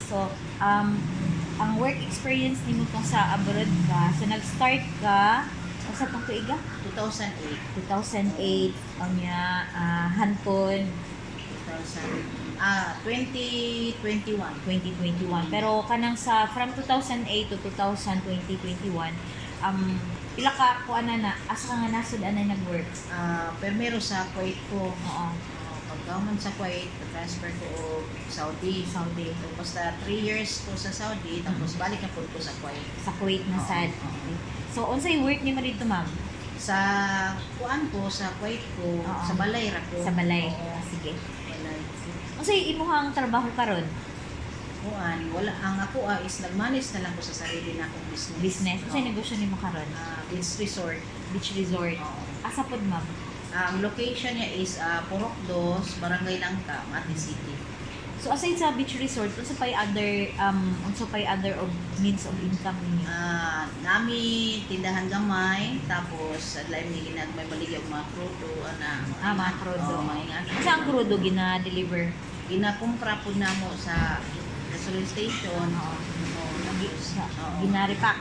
So, ang work experience nimo kung sa abroad ka, so nag-start ka, sa itong tuiga? 2008. 2008, ang niya, hantod 2021. 2021. Pero kanang sa from 2008 to 2021, pila ka kuan na asa ka nga nasud anay nag-work? Permero sa Kuwait ko. Oo, Pagkaman sa Kuwait, transfer ko og Saudi. Saudi. So, basta 3 years ko sa Saudi, tapos balik na po ko sa Kuwait. Sa Kuwait na sad. Oo. So unsay work nimo dito, ma'am? Sa kuan ko, sa Kuwait ko, Oo. sa balay ra ko. Sa balay. Oo, Sige. balay. Unsay imuhang trabaho karon? Kuan, wala ang ako is nag-manage na lang ko sa sarili na akong business. Business. Unsay Oo. negosyo nimo karon? Beach resort. Beach resort. Oo. Asa pod, ma'am? Ang location niya is Purok 2, Barangay Langka, Mati City. So aside sa beach resort, unsa pay other of means of income ninyo? Nami tindahan gamay, tapos adlay mi ginagmay baligya og mga krudo Mga krudo. mga ingana. Unsa ang krudo gina-deliver? Ginakumpra pud namo sa gasoline station. Oo. Oo. Ginaripak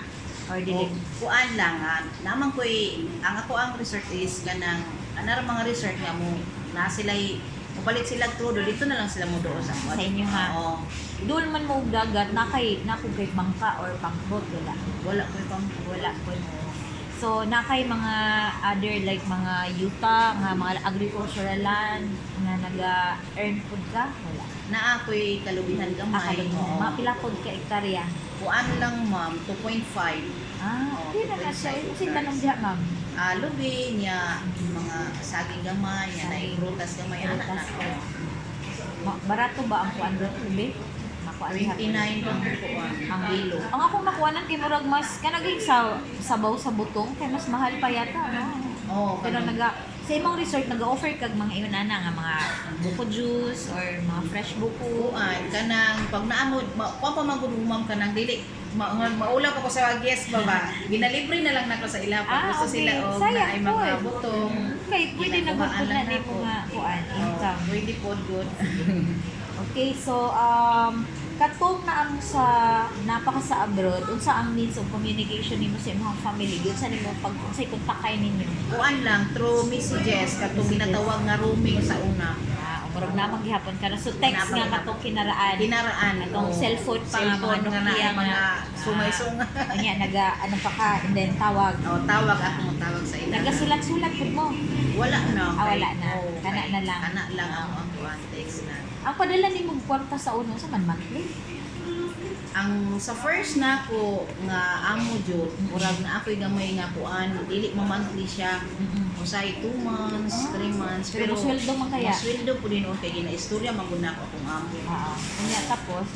or O, deliver? kuan lang naman ko'y ang ako ang resort is ganang anar mga resort nga mo na sila'y mupalit sila krudo dito na lang sila mo doon sa Sa inyo, ha? Oo. Doon man mo og dagat na kay bangka or pangboat wala. Wala ko'y pang Wala po. So, na kay mga other like mga yuta, mga agricultural land na naga-earn food ka? Wala. na ako'y kalubihan gamay. Oo. Mga pila pod ka ektarya? Kuan lang ma'am, 2.5. Oo, Okay na na siya. Kasi tanong diha, ma'am. Lubi niya, mga saging gamay, niya na prutas gamay, anak na. Prutas, barato ba ang kuan doon, Lubi? Makuan diha. 29 lang kuan. Ang kilo. Ang akong nakuanan kay murag mas kanaging sabaw sa butong kay mas mahal pa yata, no? Oo, Pero kanang- sa imong resort nag-offer kag mga inana nga mga buko juice or mga fresh buko. kuan kanang pag naamod, kuan pa magud ma'am kanang dili maulaw pa ko sa guest ba ba. Ginalibre na lang nako sa ila pag gusto okay. sila og Sayang na ay mga po. butong. Kay pwede na Ginakuhaan gud na lang ni ako. mga kuan income. Pwede po good. Okay, so katong na ang sa napaka sa abroad, unsa ang means of communication nimo sa imong family? Unsa nimo pag unsay kontakay ninyo? Kuan lang through messages katong ginatawag nga roaming sa una. Murag na maghihapon ka na. So text nga katong kinaraan. Kinaraan Atong cellphone pa nga mga cellphone nga na Nokia mga sumay-sunga. Kanya ano pa ka and then tawag. O tawag ako mo tawag sa ila. Nagasulat-sulat pud mo. Wala na. Wala na. Oo, Kana na lang. Kana lang ang kuan text na. Ang padala nimo kwarta sa uno sa man monthly. Ang sa first na ko nga amo jud, murag na ako'y gamay nga kuan, dili mo monthly siya. Usay 2 months, 3 months, Pero sweldo man kaya? Sweldo po din kay gina-istorya man gud na ako akong amo. Oo. Kanya tapos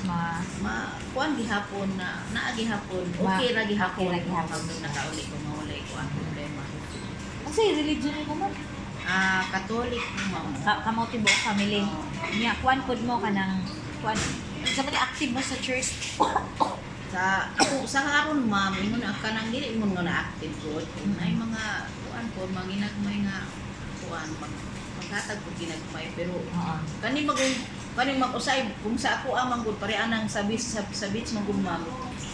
Kuan gihapon na naagi hapon. Okay ra gihapon. Okay ra gihapon. Hanggang nakauli ko mawalay ko ang problema. kasi religion mo man. Katolik mo. Kamo tibo family. Nya kuan pud mo kanang kuan. Sa man active mo sa church. Sa haron ma'am, ingon na kanang dili mo nga na-active good. Ay mga kuan ko manginagmay nga kuan maghatag ko ginagmay pero Oo. kani mag-usay kung sa ako amang gud pare anang sa beach man gud ma'am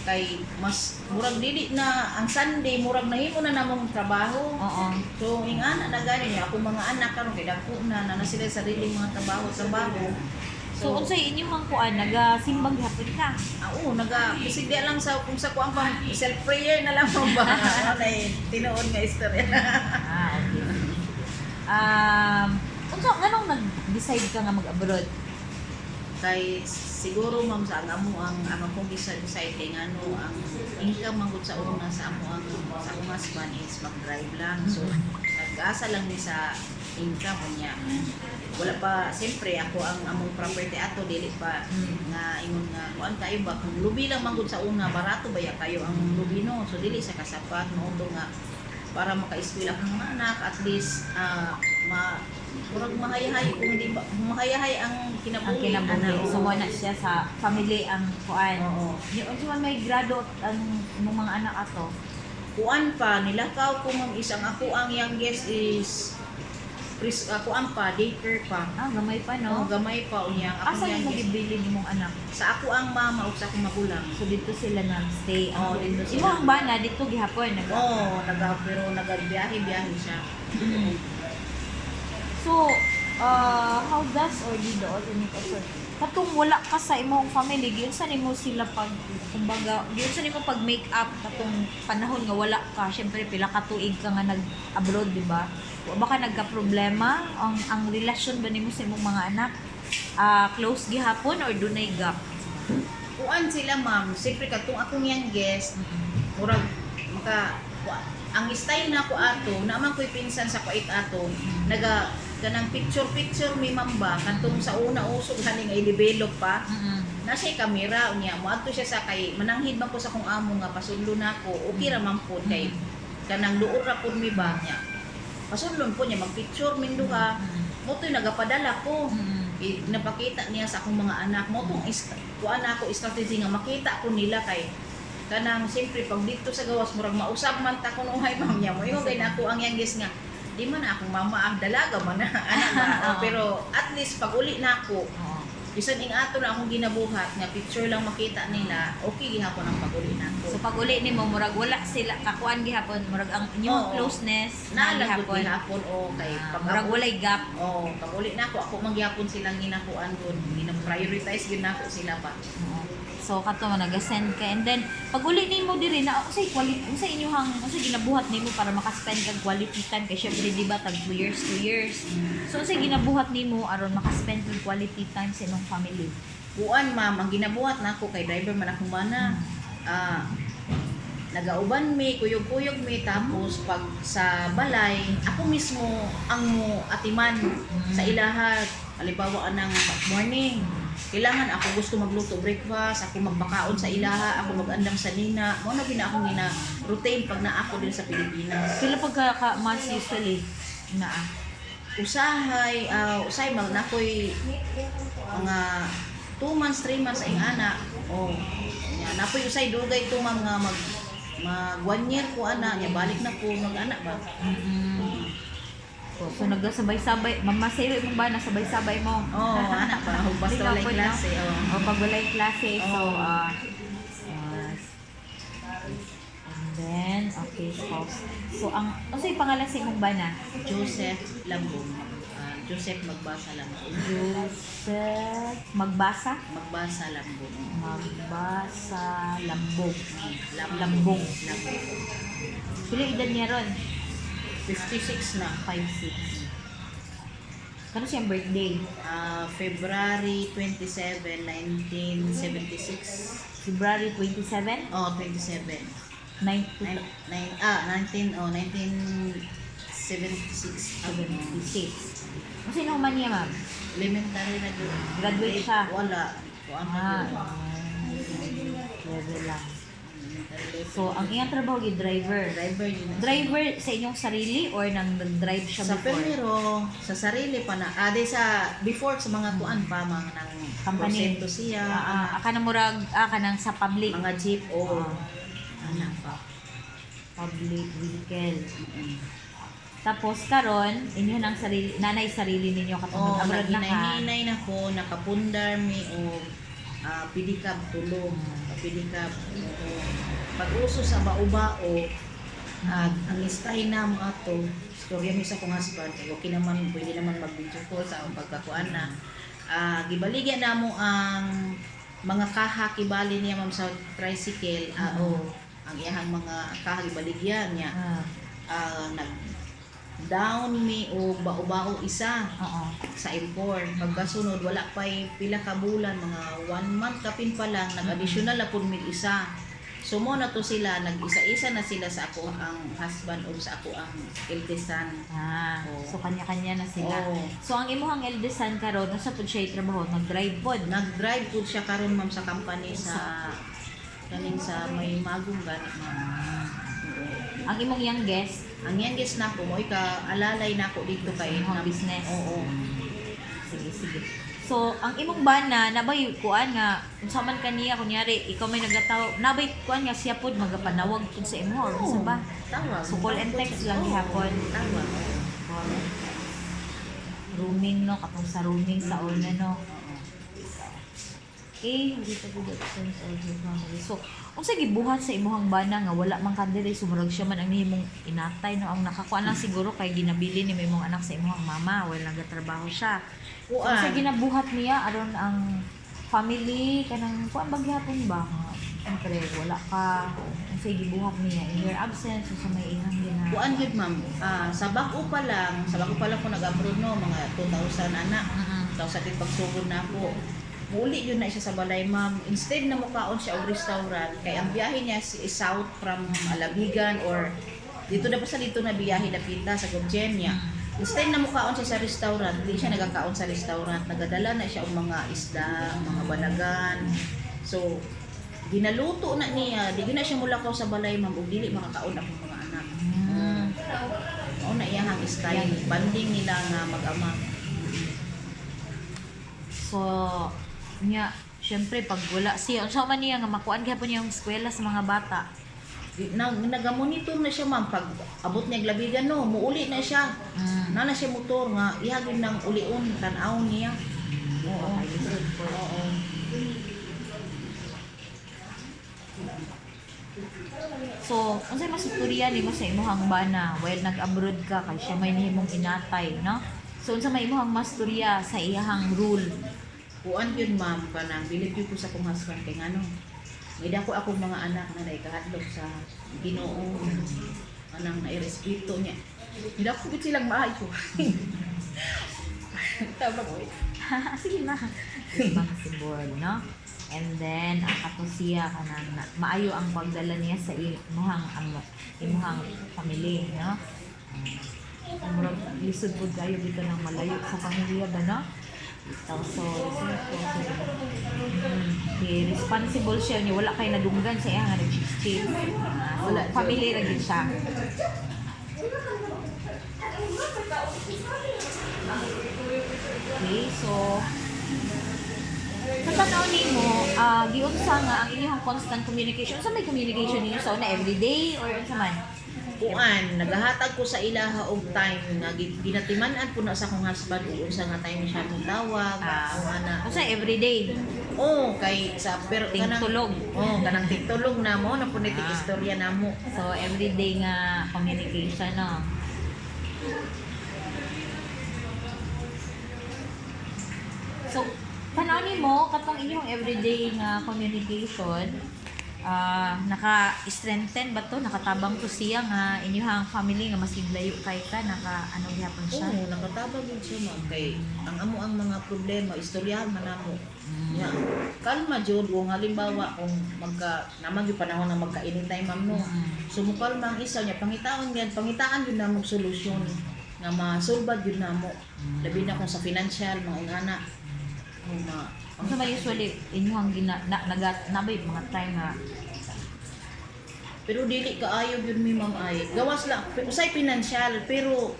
kay mas murag dili na ang Sunday murag nahimo na namong trabaho. Oo. So ingana na gani niya ako mga anak karon kay dako na sila sariling mga trabaho. So unsay inyong mga kuan nagasimbang gihapon ka? Oo, pisigdi lang sa kung sa kuang pang self prayer na lang mo ba. Ano na tinuod nga istorya. Okay. Unsa nganong nag-decide ka nga mag-abroad? Kay siguro ma'am sa ang akong decide kay ngano ang income man gud sa una sa akong husband is mag-drive lang. So nag-asa lang ni sa income niya. Wala pa siyempre ako ang among property ato dili pa nga ingon nga kuan kayo ba kung lubi lang man gud sa una barato ba ya kayo ang lubi no. So dili sa kasapat mo nga para maka-eskwela kang mga anak at least murag mahayahay kung hindi ba mahayahay ang kinabuhi. So mo na siya sa family ang kuan. Oo. Ni unsa man may grado ang imong mga anak ato? Kuan pa nilakaw ko ma'am isang ako ang youngest is ako ang pa, daycare pa. Ah, gamay pa No? no. Gamay pa unya. Ako Asa yang mo gibili nimong anak? sa ako ang mama ug sa akong magulang. So dito sila nag-stay. Oo, dito sila. Imo ang bana dito gihapon nag. Pero nagbiyahe siya. So, how does or di doon ni sir? Katong wala ka sa imong family, giyon sa nimo sila pag kumbaga, giyon sa nimo pag make up katong panahon nga wala ka, syempre pila ka tuig ka nga nag-abroad, di ba? Wa ba ka nagka-problema ang relasyon ba nimo sa imong mga anak? Close gihapon or dunay gap? Kuan sila ma'am, siyempre katong akong youngest, murag ang style na ko ato, naman ko'y pinsan sa kuait ato, kanang picture may mamba, katong sa una usog haning i-develop pa, na siya kamera, unya, moadto siya sa kay, mananghid man ko sa kong amo nga, pasullo na ko, okay raman po kay, kanang luor ra po mi ba niya, pasulon po niya, magpicture min duha, mo to'y nagapadala ko, napakita niya sa akong mga anak, mo tong kuan ako strategy nga makita ko nila kay, kanang siyempre pag dito sa gawas murag mausab man ta kuno hay ma'am niya mo ingon kay nako ang youngest nga di man na akong mama ang dalaga man na anak ba pero at least pag uli na ako bisan ing ato na akong ginabuhat nga picture lang makita nila okay gihapon ang pag uli na ako. So pag uli nimo murag wala sila kakuan gihapon, murag ang inyong closeness na naalagod gihapon. gihapon o kay Murag walay gap. pag uli na ako mangyapon silang ginakuan doon gina-prioritize gyud nako sila pa. So kato man nag-send ka and then pag uli nimo diri na usay quality unsa inyong unsa ginabuhat nimo para maka-spend kag quality time kay syempre di ba tag 2 years. So unsay ginabuhat nimo aron maka-spend kag quality time sa imong family? Kuan ma'am, ang ginabuhat nako kay driver man akong mana. Nagauban mi, kuyog-kuyog mi tapos pag sa balay, ako mismo ang mo atiman sa ilaha. Halimbawa anang morning, kailangan ako gusto magluto breakfast, ako magbakaon sa ilaha, ako mag-andam sa nina. Mo na gina akong gina routine pag naa ako din sa Pilipinas. Pila pagka ka months usually na Usay mag nakoy mga 2 months, 3 months ang anak. Nya napoy usay dugay to ma'am nga mag 1 year ko ana nya balik na ko mag-anak ba. So nagsabay-sabay, mamasayro mo ba nasabay-sabay mo? Anak ba basta walay klase. O pag walay klase, so and then okay, so ang unsay pangalan sa imong bana? Joseph Lambong. Joseph Magbasa Lambong. Joseph Magbasa? Magbasa Lambong. Magbasa Lambong. Lambong. Pila edad niya ron? 56 na. 5'6". Kano siyang birthday? February 27, 1976. February 27? 27. 1976. 76. Sino man niya, ma'am? Elementary na doon. Graduate siya? Wala. Level lang. So, ang iyang trabaho yung driver. Driver sa inyong sarili or nang nag-drive siya sa before? pero sa sarili pa na. Before sa mga tuan pa, mga nang company. prosento siya. Aka na murag, nang sa public. Mga jeep o anak pa. Public vehicle. Tapos karon inyo nang sarili, nanay sarili ninyo katong abroad na ka. Naginay na ko, nakapundar mi o pidikab tulong. Pidikab. Pag-uso sa baubao, ang istahin na mo ato, storya mi sa kong husband, okay naman, pwede naman mag-video call sa pagkakuan na. Gibaligyan na mo ang mga kaha kibali niya ma'am sa tricycle, ang iyahang mga kaha gibaligyan niya. Down mi o bao-bao isa sa import. Pagkasunod, wala pa'y pila ka bulan, mga 1 month kapin pa lang, nag-additional na po mi isa. So mo na to sila, nag-isa-isa na sila sa ako ang husband o sa ako ang eldest son. So kanya-kanya na sila. So ang imuhang eldest son karon sa pud siya trabaho, nag-drive pod. Nag-drive po siya karon ma'am sa company sa kaning sa may magong ganit ma'am. Ang imong youngest, ang youngest na ko mo alalay na ko dito kay ng business. Oo. Sige. So, ang imong bana nabay kuan nga unsa man kaniya kunyari ikaw may nagataw nabay kuan nga siya pod magapanawag pud sa imo or unsa ba? Tawag. So call and text lang gihapon. Tawag. rooming no katong sa rooming sa una no. Oo. Dito ko sense of your family. So, unsa gibuhat sa imong bana nga wala man kadiri sumurag siya man ang nihimong inatay no ang nakakuan lang siguro kay ginabili ni imong anak sa imong mama wala nagatrabaho siya. So, unsa ginabuhat niya aron ang family kanang kuan bagyapon ba? Siyempre, wala ka unsa gibuhat niya in your absence sa may ihang gina. Kuan gyud ma'am. Sa bako pa lang ko nag-abroad no mga 2,000 anak. Tapos sa pagsugod na ako. Muli yun na siya sa balay ma'am. Instead na mukaon siya og restaurant kay ang biyahe niya is south from Alabigan or dito na pa sa dito na biyahe na pita sa Gugenia. Instead na mukaon siya sa restaurant, hindi siya nagakaon sa restaurant. Nagadala na siya og mga isda, mga balagan. So ginaluto na niya, di na siya mulakaw sa balay ma'am ug dili makakaon ang mga anak. Mao na iyang style, banding nila nga mag-ama. So, niya, syempre pag wala siya, unsa man niya nga makuan gyapon niya ang eskwela sa mga bata. Nagamonitor na siya ma'am pag abot niya Labigan no, muuli na siya. Na siya motor nga ihagin ng ulion tan-aw niya. Oo. Oo. So, unsay masukurian nimo sa imong bana while nag-abroad ka kay siya may nihimong inatay, no? So, unsa may imong masturya sa iyahang rule? Kuan yun ma'am kanang bilib yun ko sa kong husband kay ngano. May dako akong mga anak na naikahadlok sa Ginoo. Anang nairespeto niya. Hindi ako gud silang maayo. Tama ko. Sige na. Ibang sibol, no? And then, ang katusiya kanang maayo ang pagdala niya sa imuhang family, no? Murag lisod po kayo dito ng malayo sa pamilya ba, no? So, responsible siya niya. Wala kayo nadunggan sa iya nga nag-chill. Wala, family rin siya. Okay, so sa tanaw nimo, giunsa nga ang inyong constant communication. Sa may communication ninyo sa una everyday or unsa man? Kuan, nagahatag ko sa ilaha og time nga ginatiman-an po na sa akong husband ug unsa nga time siya mong tawag o ana. Unsa everyday? Kay sa pero Tingtulog. kanang tingtulog na mo na punetik istorya namo. So everyday nga communication, no. So tanaw nimo katong inyong everyday nga communication, naka-strengthen ba to? Nakatabang to siya nga inyong family nga mas layo kay ka, ano gyapon siya? Oo, nakatabang yun siya ma'am kay ang amo ang mga problema istoryahan man namo. Ya, kalma jud kung halimbawa kung naman yung panahon na magka-anytime ma'am no. Sumukalma ang isa niya pangitaan yun namo solusyon nga masulbad yun namo. Labi na kung sa financial mga ingana. Unsa ba usually inyong nabay mga time nga pero dili kaayo gyud mi ma'am ay gawas lang usay financial pero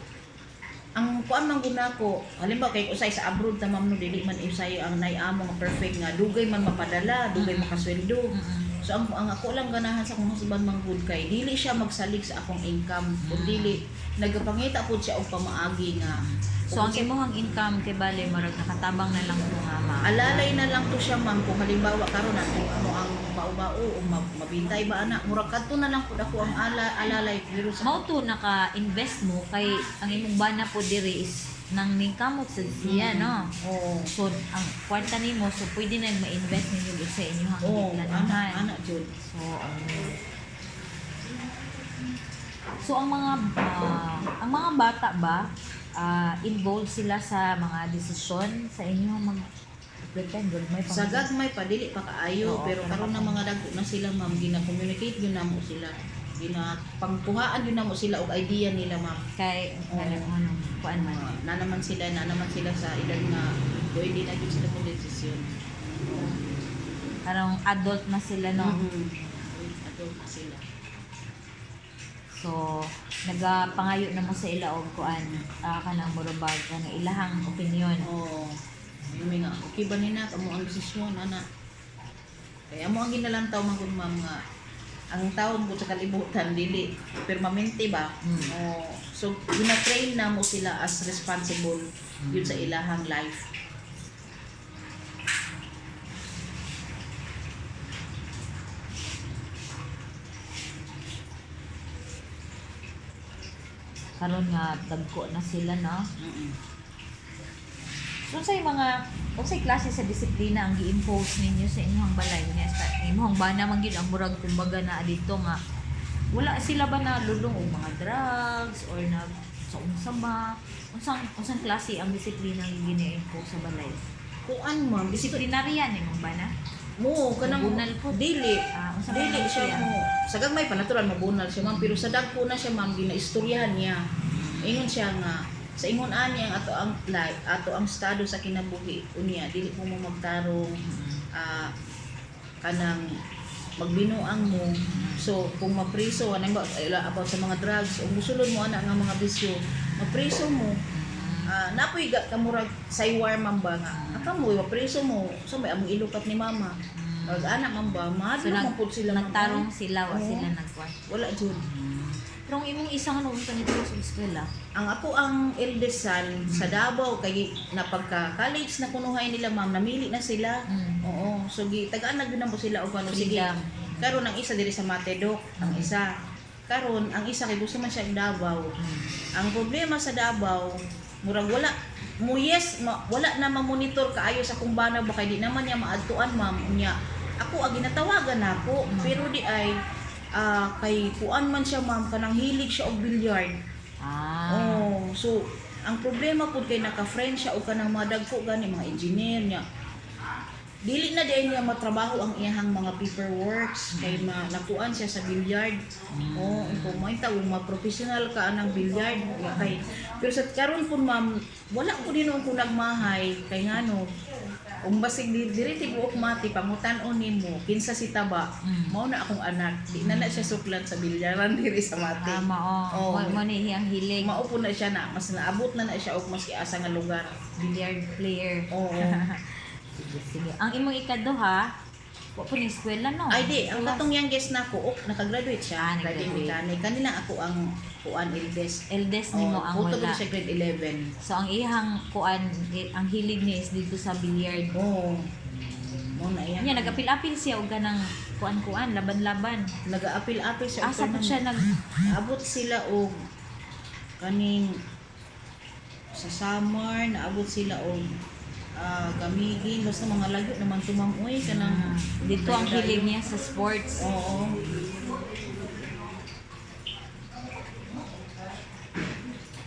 ang kuan man gud nako halimbawa kay usay sa abroad ta ma'am no dili man usay ang nay-amo nga perfect nga dugay man mapadala dugay makasweldo so ang ako lang ganahan sa akong husband man gud kay dili siya magsalig sa akong income kun dili nagapangita pud siya og pamaagi nga so ang imong income kay bale marag nakatabang na lang mo nga ma alalay na lang to siya ma'am kung halimbawa karon ano ang bao-bao o mabintay ba anak murag kadto na lang pud ako ang alalay pero sa mao to naka-invest mo kay ang imong bana po diri is nang ningkamot sa siya no. So ang kwarta nimo so pwede na ma-invest ninyo sa inyong planahan. Ana jud. So ang mga bata ba involved sila sa mga desisyon sa inyo pretend may sa gagmay pa dili pa kaayo pero karon na mga dagko na sila ma'am gina-communicate yun namo sila pangkuhaan yun namo sila og idea nila ma'am kay kuan man na naman sila sa edad nga pwede na gyud sila mo desisyon karong adult na sila no. Adult na sila. So, nagapangayo na mo sa ila og kuan kanang murabag kanang ilahang opinion. May nga okay ba nina kamo ang desisyon ana. Kaya mo ang ginalantaw man gud ma'am nga ang taon ko sa kalibutan dili permanente ba. So gina-train na mo sila as responsible yun sa ilahang life. Karon nga dagko na sila, no? Mm-mm. So sa unsay klase sa disiplina ang gi-impose ninyo sa inyong balay niya sa inyong bana man gyud ang murag kumbaga na dito nga wala sila ba na lulong og mga drugs or nag sa unsa ba unsang klase ang disiplina ang gini-impose sa balay? Kuan ma'am, Disiplinarya ni mong bana? mo kanang Mabunal po. dili Unsa dili ba siya mo sa gagmay pa natural mabunal siya ma'am pero sa dagko na siya ma'am ginaistoryahan niya ingon siya nga sa ingon ani ang ato ang life ato ang estado sa kinabuhi unya dili mo magtarong kanang magbinuang mo so kung mapriso ano ba about sa mga drugs o musulod mo ana nga mga bisyo mapriso mo napoy ka murag saywar man ba nga mo mapriso mo so may among ilukat ni mama pag anak man ba So mahadlo man pud sila ma'am. nagtarong sila wa Oo. sila nagkuan. Wala jud. Pero ang imong isang ano unsa nito sa eskwela? Ang ako ang eldest son sa Davao kay napagka-college na kunuhay nila ma'am namili na sila. Oo, so tagaan na gyud na mo sila og ano sige. Freedom. Karon ang isa diri sa Matedok, ang isa. Karon ang isa kay gusto man siya sa Davao. Ang problema sa Davao, murag wala wala na ma-monitor kaayo sa kung bana ba kay di naman niya maadtuan ma'am unya. Ako ginatawagan nako pero di ay kay kuan man siya ma'am kanang hilig siya og billiard. Oh, so ang problema pud kay naka-friend siya o kanang mga dagko gani mga engineer niya. Dili na diay niya matrabaho ang iyahang mga paperworks kay nakuan siya sa billiard. Oh, kung may tawag ma-professional ka anang billiard kay pero sa karon pud ma'am wala ko din ko nagmahay kay ngano kung basig diri tibuok mati pangutan-on nimo kinsa si taba mao na akong anak di na siya suklat sa bilyaran diri sa mati. Mao ni ang hilig. Mao po na siya na mas naabot na siya og mas iasa nga lugar. Billiard player. Oo. Sige. Ang imong ikaduha, wa po ni eskwela no. Ay di, ang katong youngest nako, naka-graduate siya. Nag-graduate. Kanila ako ang kuan eldest. Eldest nimo ang Photo wala. siya grade 11. So ang ihang kuan ang hilig niya is dito sa billiard. Oo. Mo na yan. Nya nagapil-apil siya og ganang kuan-kuan, laban-laban. Nag-aapil-apil siya. Asa po siya Abot sila og kaning sa summer, naabot sila og gamigin basta mga lagyo naman tumamoy kanang dito ang hilig niya sa sports. Oo.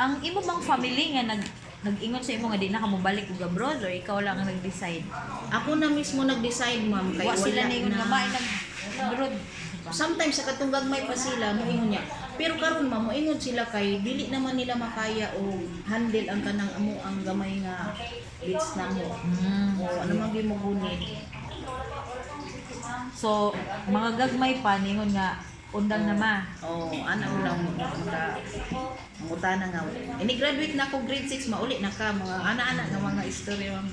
Ang imo bang family nga nag-ingon sa imo nga di na ka mobalik og abroad or ikaw lang ang nag-decide? Ako na mismo nag-decide ma'am kay Wa sila wala ningon nga na. may nag-abroad. Sometimes sa katunggang may pa sila moingon niya. Pero karon ma'am moingon sila kay dili naman nila makaya o handle ang kanang amo ang gamay nga bits na mo. O ano man gyud mo gunit. So mga gagmay pa ningon nga undang na ma. Ana mo lang mangutana nga. Ini-graduate na ako grade 6 mauli na ka mga ana-ana nga mga istorya ma'am.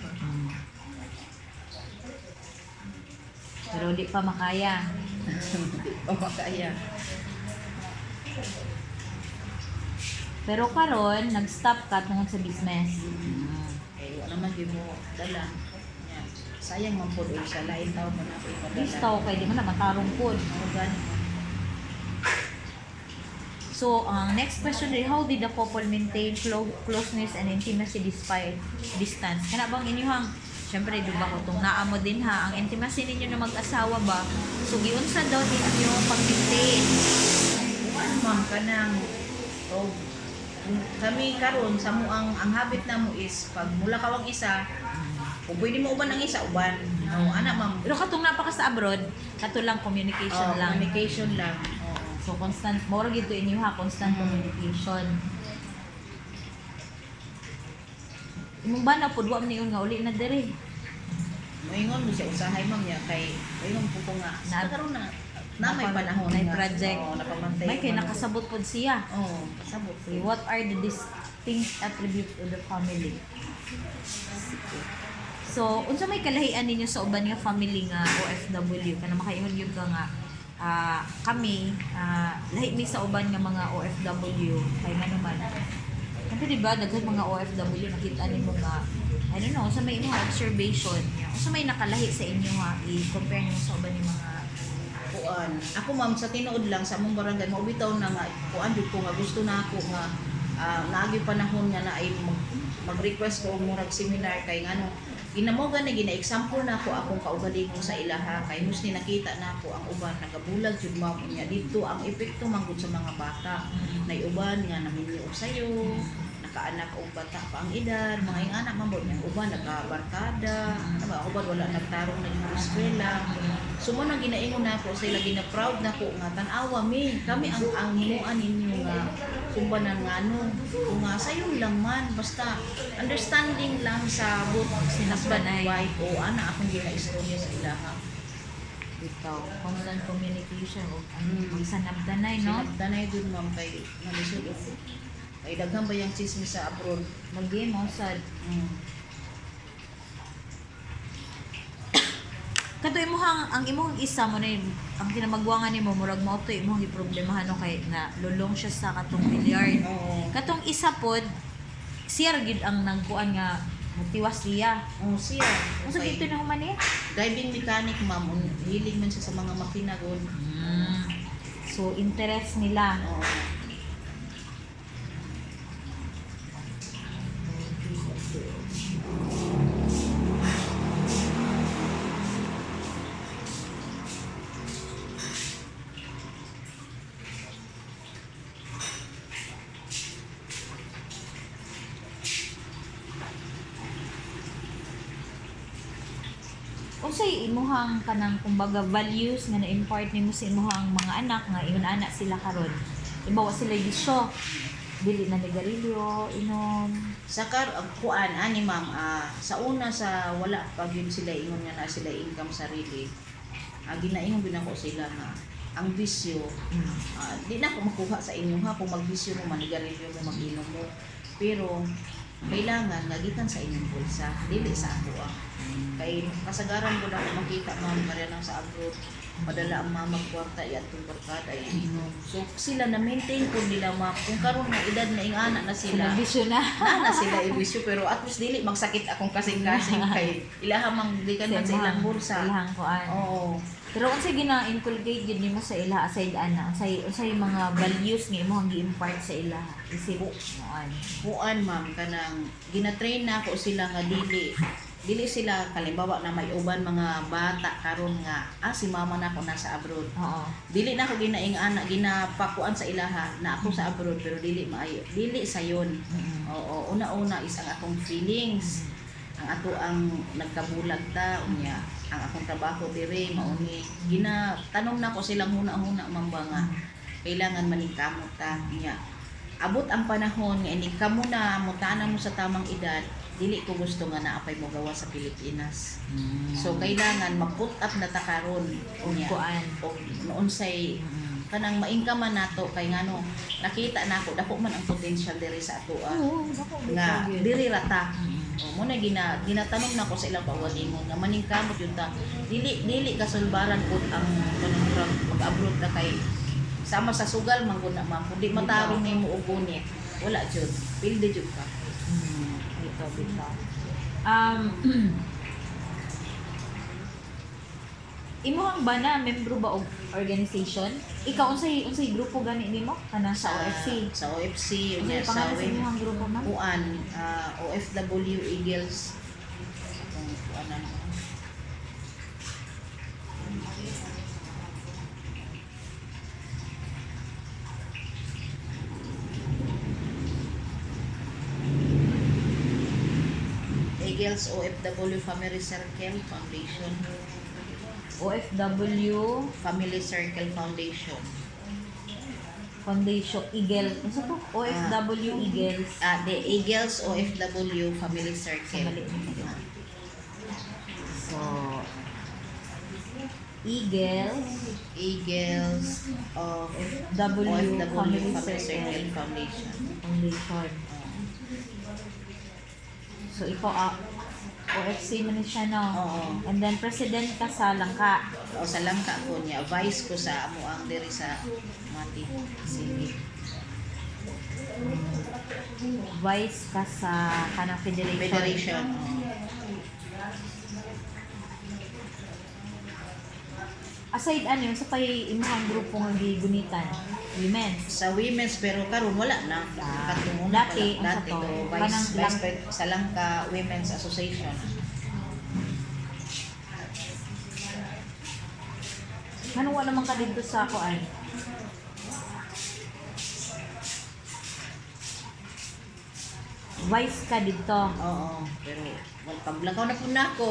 Pero di pa makaya. O makaya. Pero karon nag-stop ka tungod sa business. Eh wala man gyud mo dala. Nya, sayang man pud sa lain taw man ako ipadala. Listaw kay di man na matarong pod. Ano gani? So, ang next question is, how did the couple maintain closeness and intimacy despite distance? Kana bang inyong, syempre, di ba ko itong naamo din ha, ang intimacy ninyo na mag-asawa ba? So, giunsa daw din yung pag-maintain? Ma'am kanang kami karon sa mo ang habit na mo is pag mula kawang isa kung pwede mo uban ang isa uban ana ma'am Pero katong napaka sa abroad, kato lang communication lang. communication lang So, constant, more gito inyo ha, constant communication. Imong ba na pudwa mo niyon nga uli na diri? moingon mo siya usahay ma'am ya kay moingon po ko nga Na- karon na may panahon may nga. project. Napamantay May kay man. nakasabot pod siya. Kasabot Okay, what are the distinct attributes of the family? So, unsa may kalahian ninyo sa uban nga family nga OFW kana makaingon gyud ka nga kami, lahi mi sa uban nga mga OFW, kay nga naman. Kasi diba, daghan mga OFW, nakita nimo nga, I don't know, sa may mga observation, sa may nakalahi sa inyo nga, i-compare nyo sa uban yung mga Kuan. Ako ma'am sa tinuod lang sa among barangay maubitaw na nga kuan jud ko nga gusto na ako nga naagi panahon nga na ay mag-request ko og murag seminar kay ngano ginamogan na gina-example na ako akong kaugalingon sa ilaha kay musti nakita na ako ang uban nagabulag jud ma'am unya dito ang epekto manggod sa mga bata nay uban nga naminyo sayo nakaanak og bata pa ang edad mga ing anak man ang uban nagabarkada ano ba uban wala nagtarong na sa eskwela so mo nang ginaingon nako sila gina-proud nako nga tan-awa mi kami ang himuan ninyo nga kumbanan nga ano kung nga sayon lang man basta understanding lang sa both husband and wife o ana akong gina-istorya sa ilaha bitaw, constant communication o magsanabdanay, no? Sanabdanay dun ma'am kay nalisod ako kay daghang ba yung chismis sa abroad Mag-game mo sad. Kato imuhang ang imong isa mo na ang kinamagwangan nimo murag mo to imong giproblemahan no kay na lulong siya sa katong bilyard. oo Katong isa pod siya gid ang nagkuan nga tiwas siya. siya Unsa okay. dito na human eh? Driving mechanic ma'am hilig man siya sa mga makina gud So interest nila. oo Unsay imuhang kanang kumbaga values nga na-impart nimo sa imuhang mga anak nga ingon anak sila karon. Ibawa sila gisyo. Dili na nigarilyo, inom. Sakar ang kuan ani ma'am sa una sa wala pa gyud sila ingon nga na sila income sarili. Ginaingon gyud ako sila nga ang bisyo di na ako makuha sa inyo ha kung magbisyo mo manigarilyo mo mag-inom mo. Pero kailangan nga gikan sa inyong bulsa, dili sa ako Kay kasagaran ko na ako makita ma'am kaya nang sa abroad padala ang mama kwarta atong barkada inom. So sila na maintain ko nila ma kung karon na edad na ingana na sila. Bisyo na. Na sila ibisyo pero at least dili magsakit akong kasing-kasing kay ilaha mang gikan man sa ilang bulsa. Ilahang kuan. Oo. Pero unsay gina-inculcate gid nimo sa ila aside ana, unsay mga values nga imong gi-impart sa ila isip moan. Kuan ma'am kanang gina-train na ako sila nga dili sila kalimbawa na may uban mga bata karon nga si mama na ako nasa abroad. Oo. Dili na ako ginaingana ginapakuan sa ilaha na ako sa abroad pero dili maayo. Dili sayon. Oo, una-una is ang akong feelings. Ang ato ang nagkabulag ta unya ang akong trabaho dire mauni ginatanong na ko silang huna-huna mambanga kailangan maningkamot ta unya abot ang panahon nga ini kamo na mutana mo sa tamang edad dili ko gusto nga naapay mo gawa sa Pilipinas so kailangan mag-put up na ta karon unya Kuan. o noon say kanang maingkaman nato kay ngano nakita na ako dako man ang potential diri sa ato Oo, dako nga diri rata mo na ginatanong na ko sa ilang paugalingon nga maningkamot yun ta dili kasulbaran pud ang kanang mag-abroad ta kay sama sa sugal man gud na ma'am kundi matarong nimo og gunit wala jud pilde jud ka bitaw. Imuhang ba na membro ba og organization? Ikaw unsay grupo gani nimo kana sa OFC? Sa OFC Unsay unya sa pangalan sa imuhang grupo ma'am? kuan OFW Eagles kung kuan na Eagles OFW Family Circle Foundation OFW Family Circle Foundation Foundation Eagle. Unsa to? OFW Eagles. the Eagles OFW Family Circle So Eagles of W OFW Family Family Circle Circle Foundation Foundation. So ikaw OFC man siya, no? Oo. And then, president ka sa Langka. O sa langka ko niya, vice ko sa amo ang diri sa Mati City. Vice ka sa kanang federation. Federation. Aside ano, sa pay imong grupo nga gigunitan, women's. Sa women's pero karon wala na. Katong Dati, pala, dati ano sa to? to Kanang sa Langka Women's Association. Ano wala naman ka dito sa kuan? Vice ka dito. Oo, pero paglakaw na po na ako.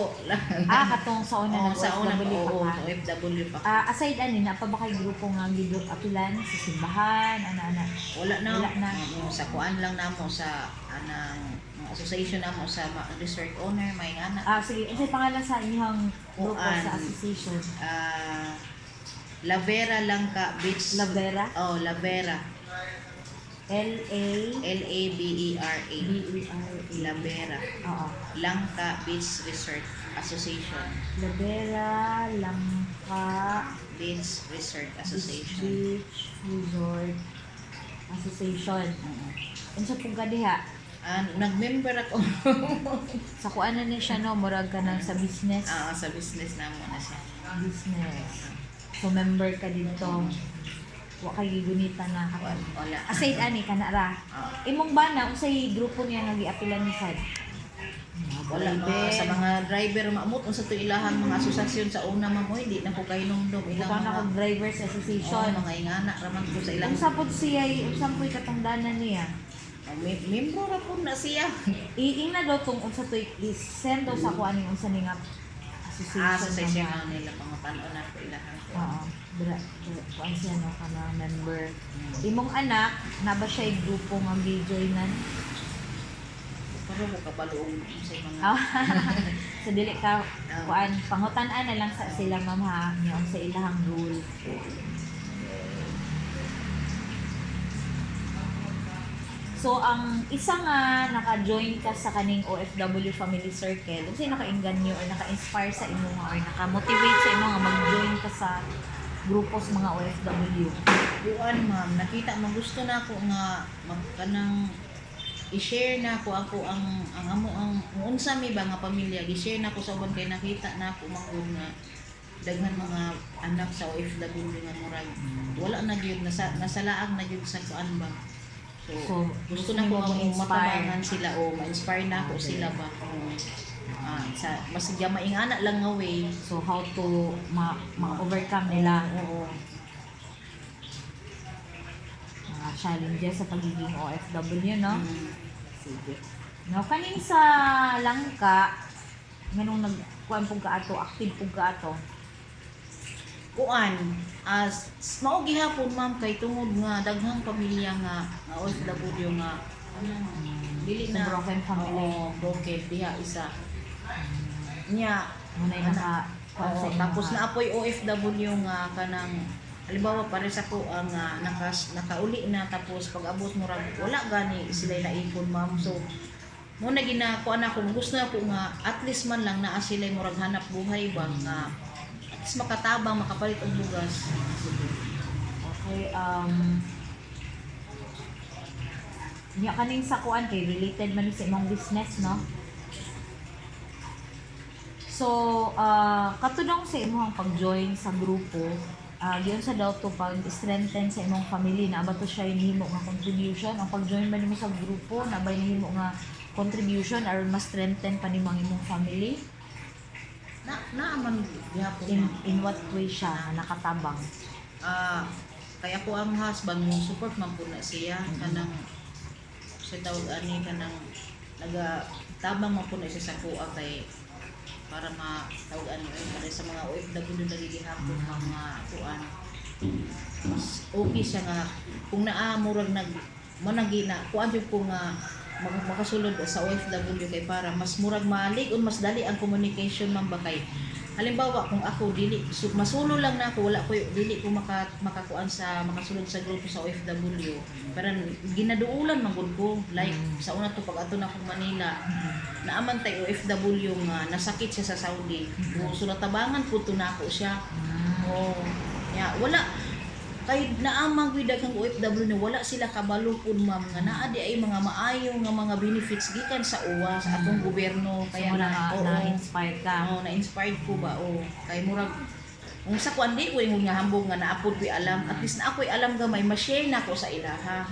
Katong sa una Oo, ng sa unang OFW oo, pa ka. OFW pa. Aside ani na pa ba kay grupo nga apilan sa simbahan, ana-ana? Wala na. Wala na. Sa kuan lang namo sa anang association namo sa resort owner may anak. Sige, unsay pangalan sa inyong grupo Kuan. sa association? Lavera Langka Beach. Lavera? Oh, Lavera. L-A-B-E-R-A. L-A-B-E-R-A. Lavera. Oo. Langka Beach Resort Association. Lavera, Langka, Beach Resort Association. Beach Resort Association. Unsa pong kadiha? Nag-member ako. Sa kuan na ni siya, no? Murag ka nang sa business. Sa business namo na siya. Business. So, member ka dito. Wa kay gigunitan na ka. Wala. Aside ani ka na ra. Imong bana, unsay grupo niya nga giapilan ni Sad? Wala sa mga driver maamot unsa to ilahang mga asosasyon sa una mamoy di na ko kay nungdom ilang Ikaw na mga kog drivers association. mga ingana raman ko sa ilang Unsa pod siya, unsa po'y katungdanan niya? membro ra po na siya. Iing na daw tong unsa to'y i-send daw sa kuan ning unsa ning association. Association naman. nila pangapanon na ko ilahang. Oo. Kuan siya no kana member. Imong anak na ba siya grupo nga gi-joinan? Pero ko kabaluong sa mga So dili ka kuan pangutan-an na lang sa sila ma'am ha, niya sa ilahang rule. So ang isa nga naka-join ka sa kaning OFW Family Circle, unsay naka-inganyo or naka-inspire sa imo nga or naka-motivate sa imo nga mag-join ka sa grupos mga OFW? Yuan ma'am, nakita mo gusto na ako nga magkanang i-share na ako ang amo ang unsa mi ba nga pamilya gi-share na ko sa uban kay nakita na ako mangud nga daghan mga anak sa OFW nga murag wala na gyud nasalaag na gyud sa kuan ba. So gusto na ko ang matabangan sila o ma-inspire na ako sila ba sa mas maingana lang nga way. So how to ma-overcome nila Oo. mga challenges sa pagiging OFW, no? Sige. No, kaning sa Langka, nganong nagkuan pug ka ato, active pug ka ato. Kuan mao gihapon ma'am kay tungod nga daghang pamilya nga OFW nga dili Sa na broken family. Oo, broken diha isa nya Munay naka kuan sa inyo tapos nga. na apoy OFW nga kanang halimbawa pare sa ko ang nakauli na tapos pag abot mo rag wala gani sila naipon ma'am so mo na ginakuan ako gusto na ko nga at least man lang naa sila murag hanap buhay ba nga at least makatabang makapalit og bugas. Okay, nya kaning sa kuan kay related man ni sa imong business, no? So, katudong sa imong pag-join sa grupo, diyon sa daw to pag-strengthen sa imong family na ba to siya nihimo nga contribution ang pag-join ba nimo sa grupo na ba nihimo nga contribution or mas strengthen pa nimo ang imong family Naaman gihapon in what way siya nga nakatabang? Kaya ko ang husband mo support man po na siya kanang sa tawag ani kanang tabang man po na siya sa kuha kay para matawag ani para sa mga OFW na gihapon mga kuan mas okay siya nga kung naamurag managina kuan jud ko nga makasulod sa OFW kay para mas murag malig o mas dali ang communication man ba kay halimbawa kung ako dili masulo lang na ako, wala ko dili ko makakuan sa makasulod sa grupo sa OFW, pero ginaduulan man gud ko like sa una to pag ato na ko Manila, naaman tay OFW nga nasakit siya sa Saudi, so natabangan po to nako siya. Oh, wala kay naamang gud daghang OFW na wala sila kabalo pud ma'am nga naa di ay mga maayo nga mga benefits gikan sa uwa sa atong gobyerno, kaya na-inspired ka. Na-inspired ko ba kay murag kung sa kuan di ko yung nga hambog nga naapod ko alam, at least na ako'y alam gamay ma-share na ko sa ilaha.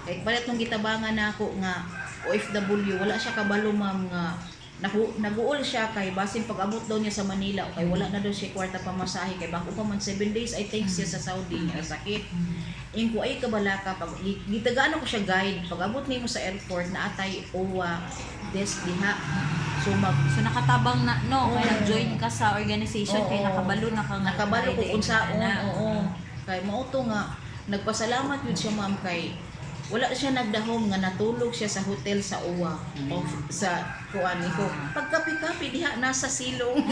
Kay palit nung gitabangan nako nga OFW wala siya kabalo ma'am nga naguol siya kay basin pag-abot daw niya sa Manila kay wala na daw siya kwarta pamasahe kay bako pa man 7 days I think siya sa Saudi nga sakit. Ingko ay kabalaka pag gitagaan ko siya guide pag-abot nimo sa airport na atay OWA desk diha. So nakatabang na kay nag-join ka sa organization kay nakabalo na ka nga. Nakabalo ko kung saan. Kay mao to nga nagpasalamat yun siya ma'am kay wala siya nagdahom nga natulog siya sa hotel sa uwa o sa kuan ko pagkapi-kapi diha nasa silong.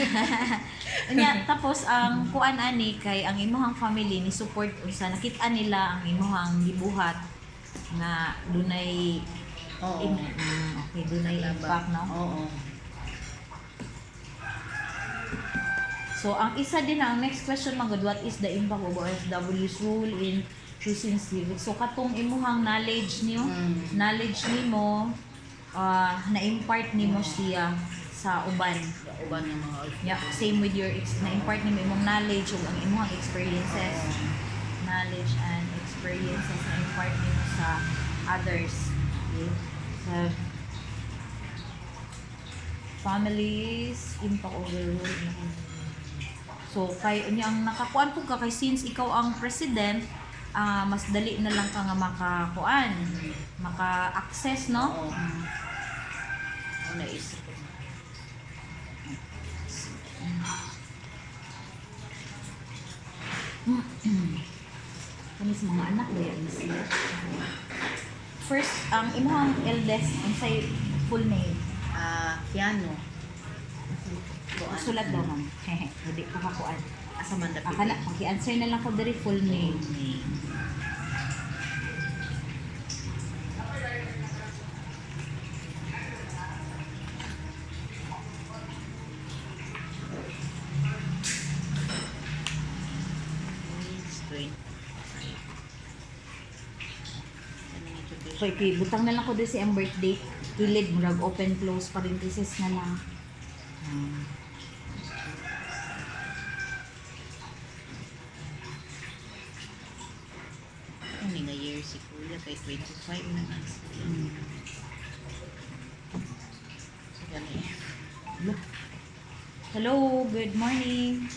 Tapos ang kuan ani kay ang imuhang family ni support usa nakita nila ang imuhang gibuhat nga dunay okay dunay impact no. So ang isa din ang next question magud, what is the impact of OFW's role in choosing civic? So katong imuhang knowledge nimo na-impart nimo siya sa uban ng mga same with your na-impart nimo imong knowledge ug ang imuhang experiences, knowledge and experiences na impart nimo sa others. Okay? Sa families impact overall. So kay unyang nakakuan pud ka kay since ikaw ang president, mas dali na lang ka nga maka-access, no? Naisip ko. Kami sa mga anak ba yan siya? First, ang imuhang eldest, ang say full name? Piano. Sulat daw, ma'am. Hindi ko kakuan. Asa man dapat. Akala, pag-answer na lang ko dari full name. So, butang na lang ko din si ang birthday. Kilid, murag open close parenthesis na lang. Ano nga year si Kuya kay 25 na nga. So, ganun. Hello, good morning.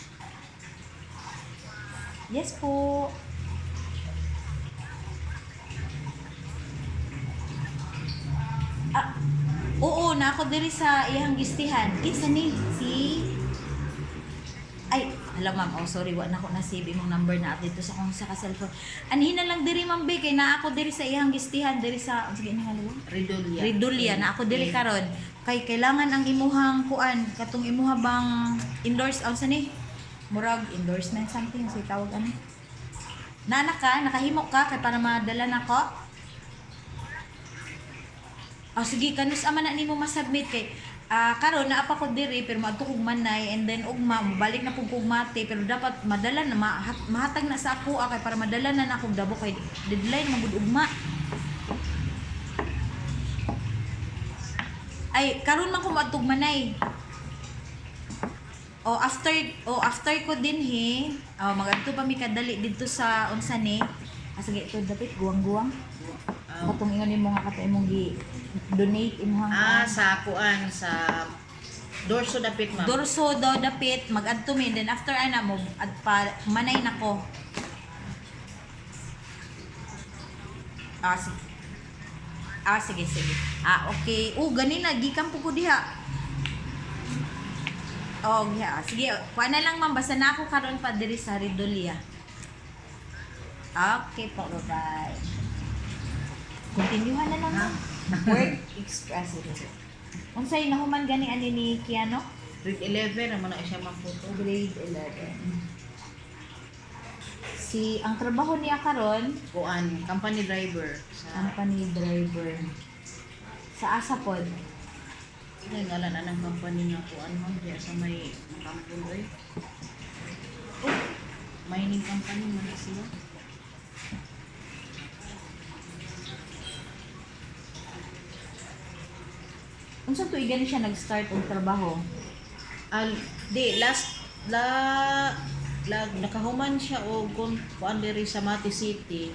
Yes po. Oo, na ako diri sa iyang gistihan. Kinsa ni? Ay, alam ma'am, sorry, wa na ako na-save imong number na dito sa akong sa cellphone. Anhin na lang diri ma'am kay na ako diri sa iyang gistihan, diri sa sige ni halo. Redulia na ako diri karon. Kay kailangan ang imuhang kuan, katong imuha bang endorse sa ni? Murag endorsement something sa tawag ani. Nana ka, nakahimo ka kay para madala nako. Sige, kanus ama na nimo ma-submit kay karon naa pa ko diri pero madto kog manay and then ugma balik na pug kog mate pero dapat madala na mahatag na sa ako kay para madala na nako dabo kay deadline magud ugma. Ay karon man ko madtog manay. After ko din magadto pa mi kadali dito sa unsa ni. Sige ito dapat guwang-guwang. Katong ingon nimo nga kato imong gi-donate imong sa kuan sa Dorso dapit ma'am. Dorso daw dapit mag-adto mi then after ana mo ad pa manay nako. Sige. Okay. Ganina gikan po ko diha. Sige. Kuha na lang ma'am basta na ako karon pa diri sa Redolia. Okay po, bye. Continuehan na lang ma'am. Work express. Unsay nahuman gani ani ni Kiano? Grade 11 naman na siya magputo. Grade 11. Ang trabaho niya karon, Kuan, company driver sa company driver. Sa asa pod. Sila yung ngalan ng company nga kuan mo diya sa may kampuloy. Mining company man sila. Unsa tuigan siya nag-start og trabaho? Di last nakahuman siya og kuan diri sa Mati City.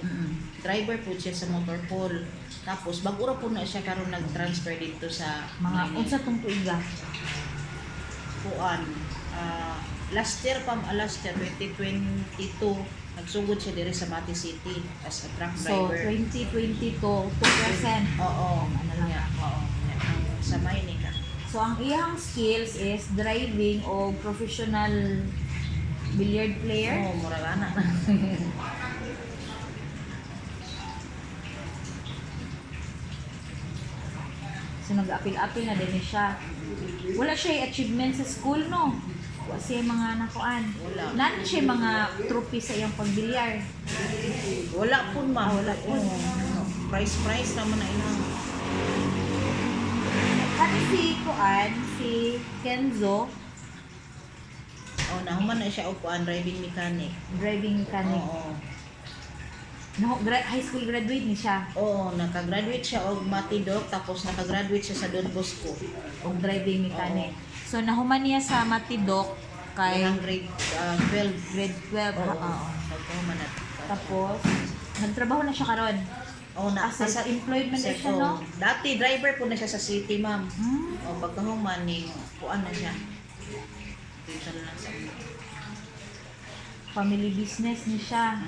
Driver po siya sa motor pool. Tapos bag-o ra po na siya karon nag-transfer dito sa Mga unsa tong tuiga? kuan. Last year 2022 nagsugod siya diri sa Mati City as a truck So, driver. 2022 2%. Oo, Ano lang. yeah, oo. Sa mining ka. So, ang iyang skills is driving o professional billiard player. Oo, mura na. So, nag-apil-apil na din siya. Wala siya achievement sa school, no? Wala siya mga nakuan. Wala. Naan siya mga trophy sa iyang pagbilyar. Wala po ma'am. Wala po. Price naman na inang. Kasi si Kenzo, Oh, nahuman na siya og kuan driving mechanic. driving mechanic. Oo. No, high school graduate ni siya. Oo, nakagraduate siya og Matidok tapos nakagraduate siya sa Don Bosco. Og driving mechanic. So, nahuman niya sa Matidok kay Kaya grade 12. grade 12. Oo. Oo. Nagkahuman na. Tapos, nagtrabaho na siya karon. Oh, na As a employment na siya, no? Dati driver po na siya sa city, ma'am. Hmm. O pagkahuman ni kuan na siya. Dito na lang sa Family business ni siya.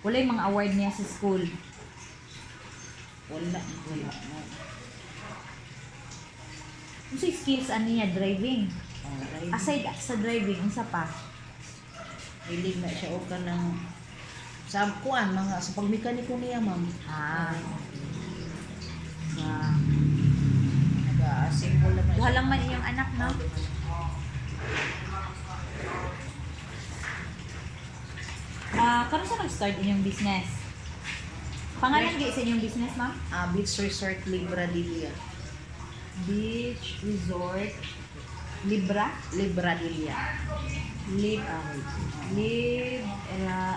Wala yung mga award niya sa school. Wala. Ano sa skills ano niya? Driving. Oh, Aside sa driving, unsa pa? hilig na siya og kanang sa kuan mga sa pagmekaniko niya, ma'am. Nag-assemble naman Duha lang man iyong anak, no? Kano sa nag-start inyong business? Pangalan gyud sa inyong business, ma'am? Beach Resort Libradilia. Beach Resort Libra? Libradilia.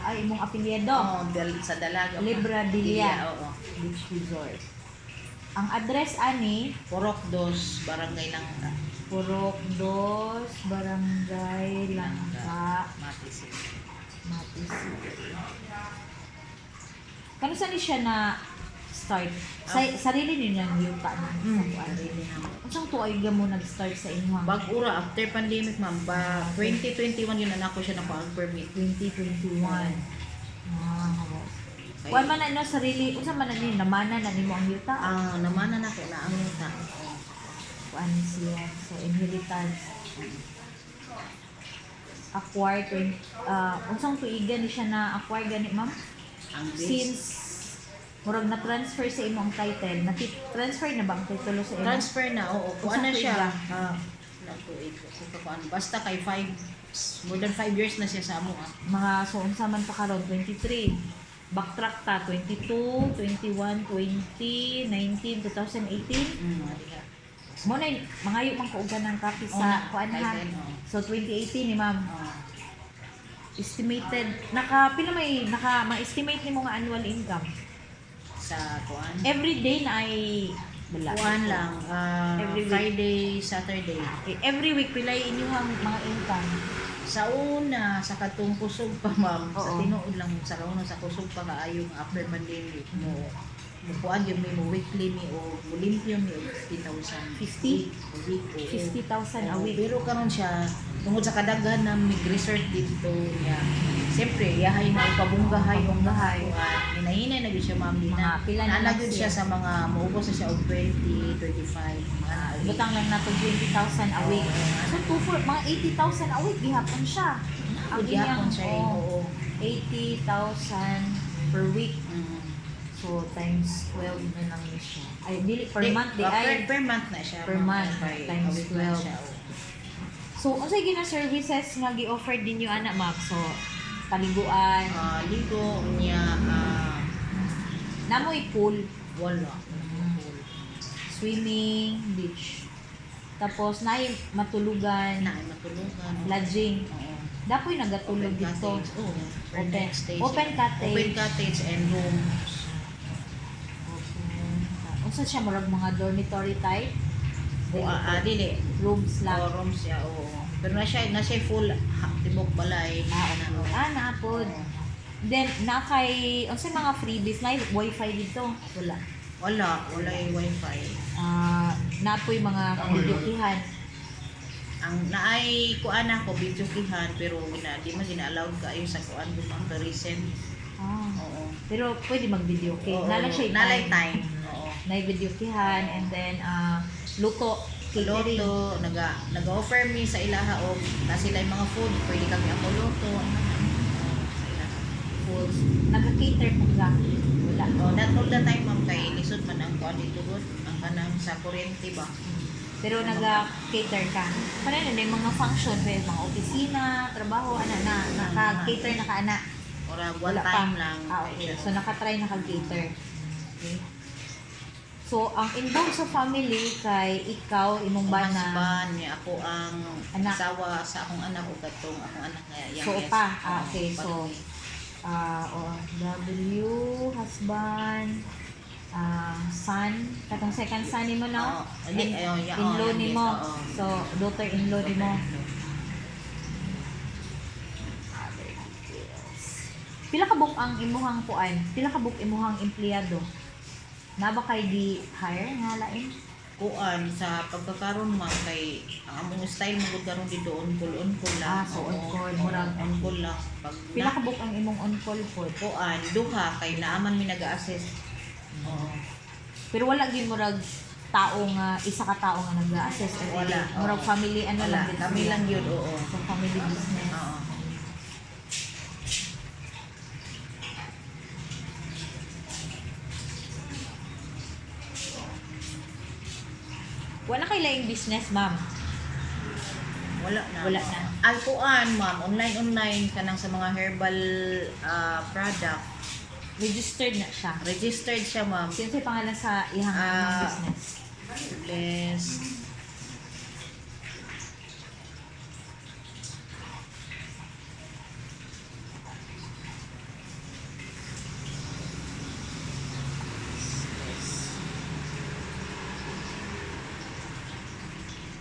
Ay, imong apelyido. Sa Dalaga. Libradilia. Oo. Beach Resort. Ang address ani, Purok 2, Barangay Langka. Purok 2, Barangay Langka, Mati City. Mati City. Kano sa ni siya na start? Sarili niyo nang yung pa na sa kuan. Unsang tuig mo nag-start sa inyo? Bag-ura, after pandemic, ma'am, 2021 yun na ako siya permit. 2021. Kuan man na no sarili, unsa man na ni namana na nimo ang yuta? Namana na ko na ang yuta. Kuan siya so inheritance. Acquire unsang tuigan ni siya na acquire gani, ma'am? Ang Since murag na transfer sa imong title, transfer na ba ang titulo sa imo? transfer na, oo. Kuan na Usang siya. tuig Basta kay more than 5 years na siya sa amo. Mga so unsa man pa karon 23. Backtrack ta 22, 21, 20, 19, 2018. Mo na mangayo man ko og ganang copy sa kuan ha. So 2018 ni ma'am. Estimated pila may ma-estimate nimo nga annual income. Sa kuan. Every day na ay wala. Kuan lang. Every week. Friday, Saturday. Every week pila inyong mga income. Sa una, sa katong kusog pa, ma'am. Sa Oo. tinuod lang sa kauna sa kusog pa kaayong after pandemic mo. Mukuan yun may mo weekly mi o limpyo mi o 50,000. 50? A week. Oo. 50,000 a Oo, week. Pero karon siya, tungod sa kadaghan na mig-resort dito niya. Siyempre, yahay na ipabunggahay yung Pabunggahay. hinahinay na siya, ma'am. Mga pila na lang Nalagod siya siya. sa mga, maubos na siya og 20, 25. Mga a week. Butang lang nato 20,000 a week. Oo. So, mga 80,000 a week, gihapon siya. Ang Gihapon iyang, siya, oo. 80,000 per week. Mm. So, times 12 na lang niya siya. Ay, dili, per Di, month, di per, ay. per month na siya. Per month, Kay times awit lang 12. siya, oh. So, unsay gina services nga gi-offer din yung anak, ma'am? So, paliguan, Ligo niya, namoy pool, wala. swimming, beach. Tapos, na matulugan, Na ay matulugan. lodging. Oo. Dapoy nagatulog Open dito. cottage. Oo. Per Open. next stage. Open cottage. Open cottage and rooms. Unsa siya murag mga dormitory type? Dili. Rooms lang. Rooms siya, oo. Pero na siya full tibok balay. Naapod. Then, nakay, unsay mga freebies na wifi dito? Wala. Wala yung wifi. Napoy mga videokihan. Ang naay kuan ako video kihan pero di man gina-allowed kaayo sa kuan dumang the recent. Oo. Pero pwede mag-video okay. Oo, Nala siya nalay time. Oo. Na video kihan and then luto, catering. Luto, nag-offer mi sa ilaha og na sila yung mga food, pwede kami ako luto. Sa ilaha. Foods. Nagka-cater po ka. Wala. Not all the time ma'am kay lisod man ang kuan dito good, ang kanang sa kuryente ba. Pero nag-cater ka. Paano na yung mga function, mga opisina, trabaho, naka-cater na ka, anak. Ora one Wala time pa. lang. Okay. So, nakatry naka-cater. Okay. So, ang involved sa family kay ikaw, imong bana. Husband niya ako ang Anak. asawa sa akong anak o katong akong anak nga youngest. So, pa. Okay. So, W, husband, son, katong second son ni mo, no? In-law ni mo. So, daughter-in-law ni mo. Pila ka book ang imuhang kuan? Pila ka book imuhang empleyado? Na ba kay di hire nga lain? Kuan sa pagkakaroon man kay ang among style mo karon dito on call lang. So Oo, on call oo, murag on call lang. Pag Pila ka book ang imong on call po? kuan duha kay naaman mi nag-assist. Oo. Pero wala gyud murag tao nga isa ka tao nga nag-assess or Wala, murag oo. family ano Wala, lang kami lang yun, oo. So family business. Oo. Wala kay laing business, ma'am. Wala na. Wala na. Alkuan, ma'am, online kanang sa mga herbal product. Registered na siya. Registered siya, ma'am. Sino sa pangalan sa ihang business? Bless.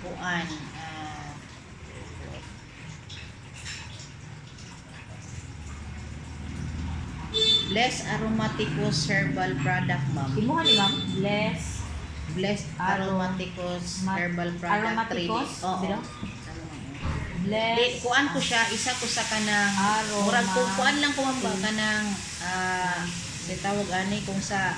Kuan. Bless Aromaticos Herbal Product, ma'am. Imuha ni ma'am, bless. Blessed Aromaticos Herbal Product. Aromaticos? Oo. Biro? Bless. Kuan ko siya, isa ko sa kanang murag ko kuan lang ko ma'am ba kanang tawag ani kung sa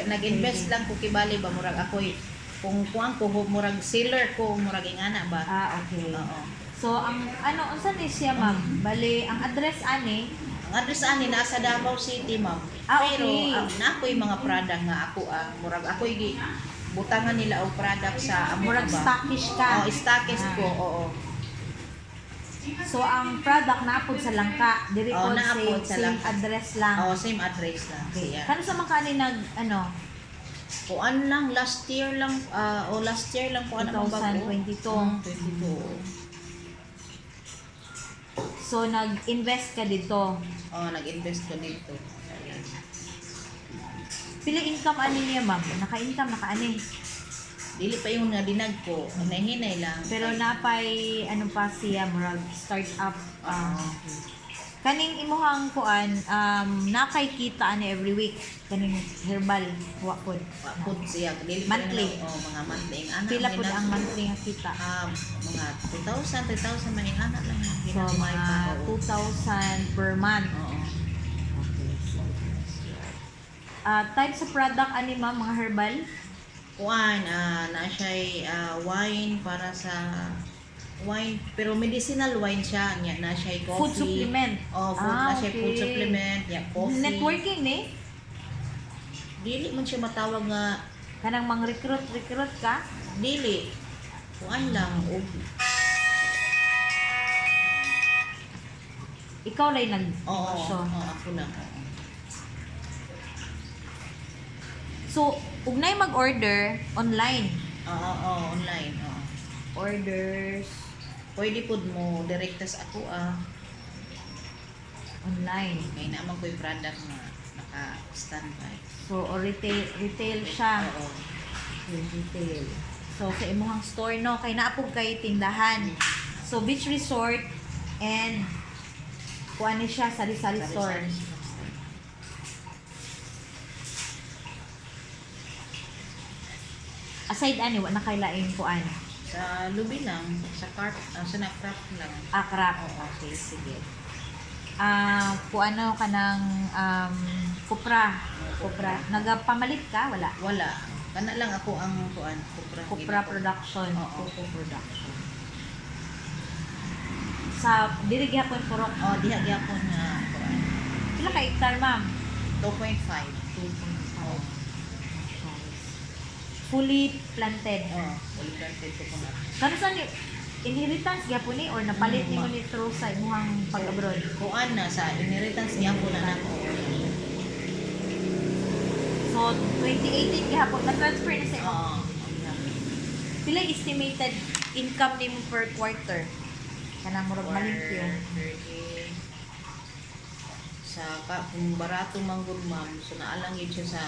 nag-invest lang ko kibali ba murag ako'y kung kuan ko murag seller ko murag ingana ba. Okay. Oo. So, ang unsa ni siya, ma'am? Bali, ang address ani, Ang address ani nasa Davao City, ma'am. Okay. Pero na ako'y mga product nga ako murag ako'y butangan nila og product sa amo murag ba. stockish ka. Stockist ko, oo. So, ang product naapod sa Langka, diri po naapod sa same Langka. address lang. Same address lang Okay. siya. Kano sa mga kanin Kuan lang last year lang last year lang kuan ang bago. 2022. 22. So, nag-invest ka dito. Nag-invest ko dito. Pila income ani niya, ma'am? Naka-income, naka-ani. Dili pa yung nga dinag ko, hinahinay lang. Pero napay, pa siya, murag start-up. Kaning imuhang kuan, nakay kita ani every week. Kaning herbal, wakod. Pud siya, dili Monthly. mga monthly ang anak. Pila pud ang monthly nga kita. Mga 2,000, 3,000 man yung anak lang. So, mga 2,000 per month. Oo. Type sa product, ani ma'am, mga herbal? Kuan, na siya'y wine para sa wine, pero medicinal wine siya. Na siya'y coffee. Food supplement. Food, na siya'y food okay. supplement. Coffee. Networking, eh? Dili man siya matawag nga Kanang mang recruit ka? dili. Kuan lang og Ikaw lay nag oo, so, ako lang. Oo. so ugnay mag-order online. Oo, online. Oo. Orders Pwede pud mo direkta sa ako online. Kay naman ko yung product na naka-standby. So, o retail siya. Oo. Retail. So, sa imuhang store, no? Kay naapog kay tindahan. So, beach resort and kuan ni siya, sari-sari store. Aside ani, wa na kay laing kuan. Sa lubi lang, sa cart, sa na-craft lang. Crap. Okay, sige. Kuano ka ng kupra. Nagapamalit ka? Wala. Wala. Kana lang ako ang kuan, Kupra production. Oo. Kuko production. Sa diri gyapon purok. Oh, diha gyapon na kuan. Pila ka hektar, ma'am? 2.5. 2.5. Fully planted. Oh, ulit ko na. Kano sa inheritance gyapon ni or napalit nimo ni through sa imuhang pag-abroad? Kuan na sa inheritance gyapon na nako. So 2018 gihapon na transfer na sa imo. Oo. Pila estimated income nimo per quarter? Kanang murag malimpyo. Kung barato manggod ma'am, so naalang yun siya sa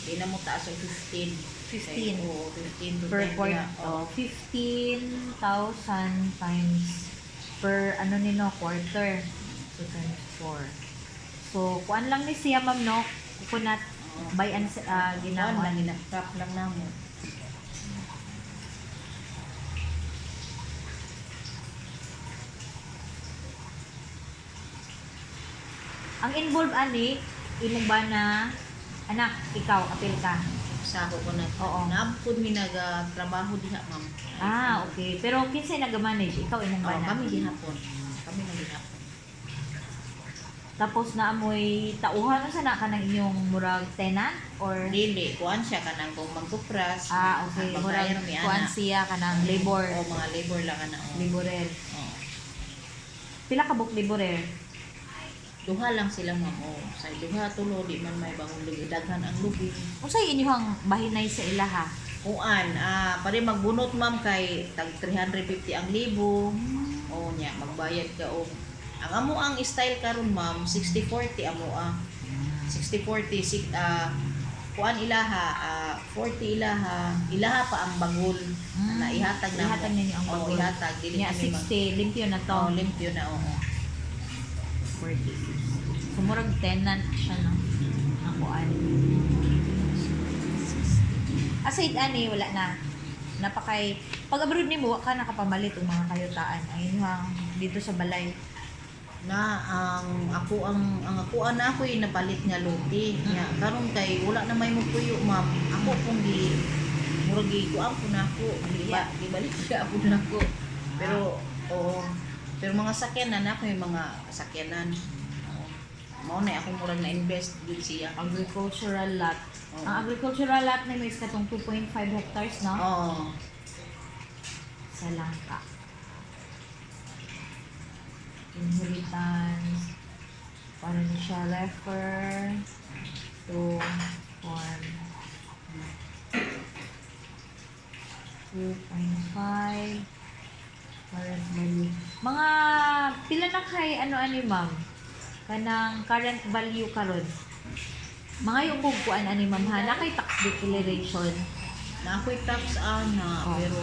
di na mo taas ang 15. 15. Oo, 15 to Per 20 quarter. na. Oh, 15,000 times per ano nino quarter. So times 4. So kuan lang ni siya ma'am no, coconut by and Kuan ginawa. lang, ina-craft lang namo. Ang involved ani imong ba na anak ikaw apil ka. Sako ko na. Oo. Naapod mi nagatrabaho diha ma'am. Okay. Pero kinsay naga-manage? Ikaw imong ba Oo, na? kami gihapon. Kami na gihapon. Tapos na amoy tauhan sa na kanang inyong murag tenant or Dili, kuan siya kanang kung magkupras. okay, Babayaran murag mi kuan ana. siya kanang labor, O mga labor lang ana. laborer. Oo. Pila ka buk laborer? Duha lang sila ma'am. O, sa duha tulo di man may bangong lubi. Daghan ang lubi. Unsay inyong bahinay sa ilaha? Kuan, pare magbunot ma'am kay tag 350 ang libo. O nya, magbayad ka o. Ang amo ang style karon ma'am, 60-40 amo 60-40 kuan ilaha, 40 ilaha pa ang bagol. Na ihatag na. Ihatag ninyo ang bagol. Ihatag dili Nya kami 60 limpyo na to. limpyo na oo. 40. So murag tenant siya no. Ang kuan. Aside ani wala na. Napakay pag abroad nimo wa ka nakapamalit og mga kayutaan ang inyong dito sa balay. Na ang ako na ako napalit nga luti nya karon kay wala na may mupuyo ma'am ako kung di murag kuan ko na ako gibalik siya ako na ako pero pero mga sakyanan ako yung mga sakyanan mao na ako murag na invest gud siya Agricultural lot. Oo. Ang agricultural lot na may katong 2.5 hectares no? oo Sa Langka. Inheritance. Para niya siya refer to form 2.5 current value. Mga pila na kay ano-ano ma'am? Kanang current value karon. Mga yung kuan ani ma'am ha, na kay tax declaration. na ako'y tax ana Oo. pero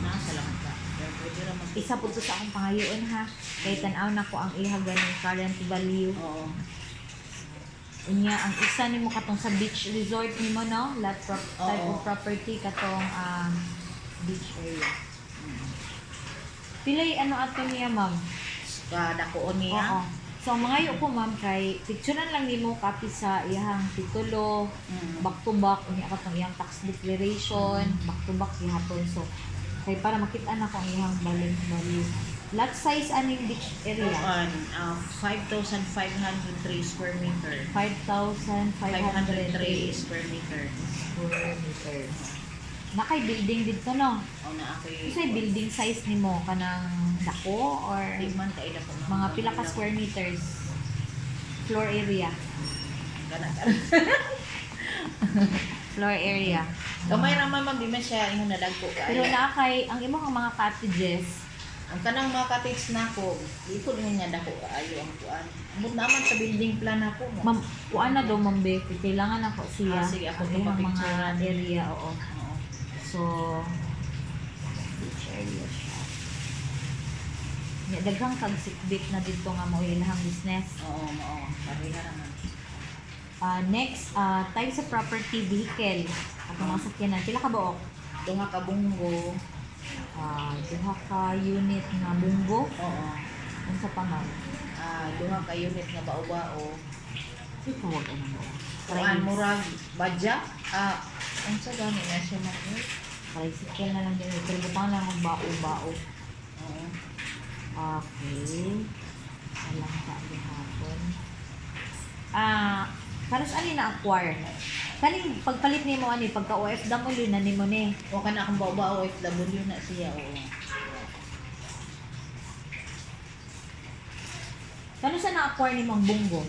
nasa lang ka pero pwede ra mag Isa po to sa akong pangayoon ha. Kay tan-aw na ko ang ihagan ng current value. oo Unya ang isa nimo katong sa beach resort nimo no, type Oo. of property katong beach area. Pilay ano ato niya ma'am? dakoon niya Oo. So mga yo po ma'am kay picturean lang nimo copy sa iyang titulo, back to back unya katong iyang tax declaration, back to back gihapon. So kay para makita na ko ang iyang balance value. Lot size aning beach area? Kuan 5,503 square meter. 5,503 503 square meter. square meter. Nakay building dito no? O na ako'y... Kasi building size nimo kanang dako or Di man kaila po. mga pila ka square meters? Floor area. Floor area. Gamay raman man di man siya ingon na dagko Pero kaayo. nakay ang imong mga cottages, Ang kanang mga cottage nako, dito ingon nga dako kaayo ang kuan. Amot naman sa building plan nako. ma'am, kuan na daw ma'am Becky, kailangan ako siya. Ah, sige, ako ang imong mga papapicturean. area, oo. Oo. So, beach area siya. Daghang kag sikbit na dito nga mo ilahang business. Oo, oo. Pareha naman. Next, types of property vehicle. Ang mga sakyanan. Pila ka buok? Dunga ka bunggo. Duha ka unit nga bunggo. Oo. Unsa pa man? Dunga ka unit nga bao-bao. Tawag ano mo? Kuan murag badya. Unsa gani na siya mo? Tricycle na lang din. Pero butang lang ang bao-bao. Oo. Okay. Alam ka gihapon. Karos ani na acquire. Kaning pagpalit nimo ani pagka OFW na nimo ni. O kana akong bao-bao FW na siya. Oo. Kano sa na-acquire nimo ang bunggo?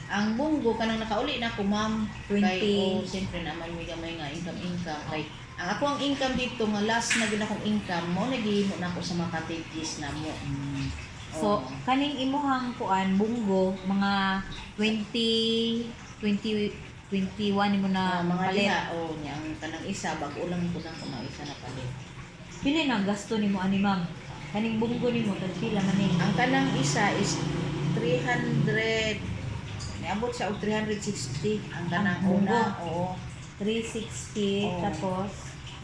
Ang bunggo kanang nakauli na ko ma'am 20. kay siyempre naman may gamay nga income kay ang ako ang income dito nga last na gid akong income mo nagihimo na ako sa mga cottages na mo. So, Oo. kaning imuhang kuan bunggo mga 21 nimo na mga palit. diha nya ang kanang isa bago lang ko lang kuno isa na palit. Pila na gasto nimo ani ma'am? Kaning bunggo nimo tag pila man ni? Ang kanang isa is 300 niabot siya og 360 ang kanang Ang bunggo? una. Oo. 360 Oo. tapos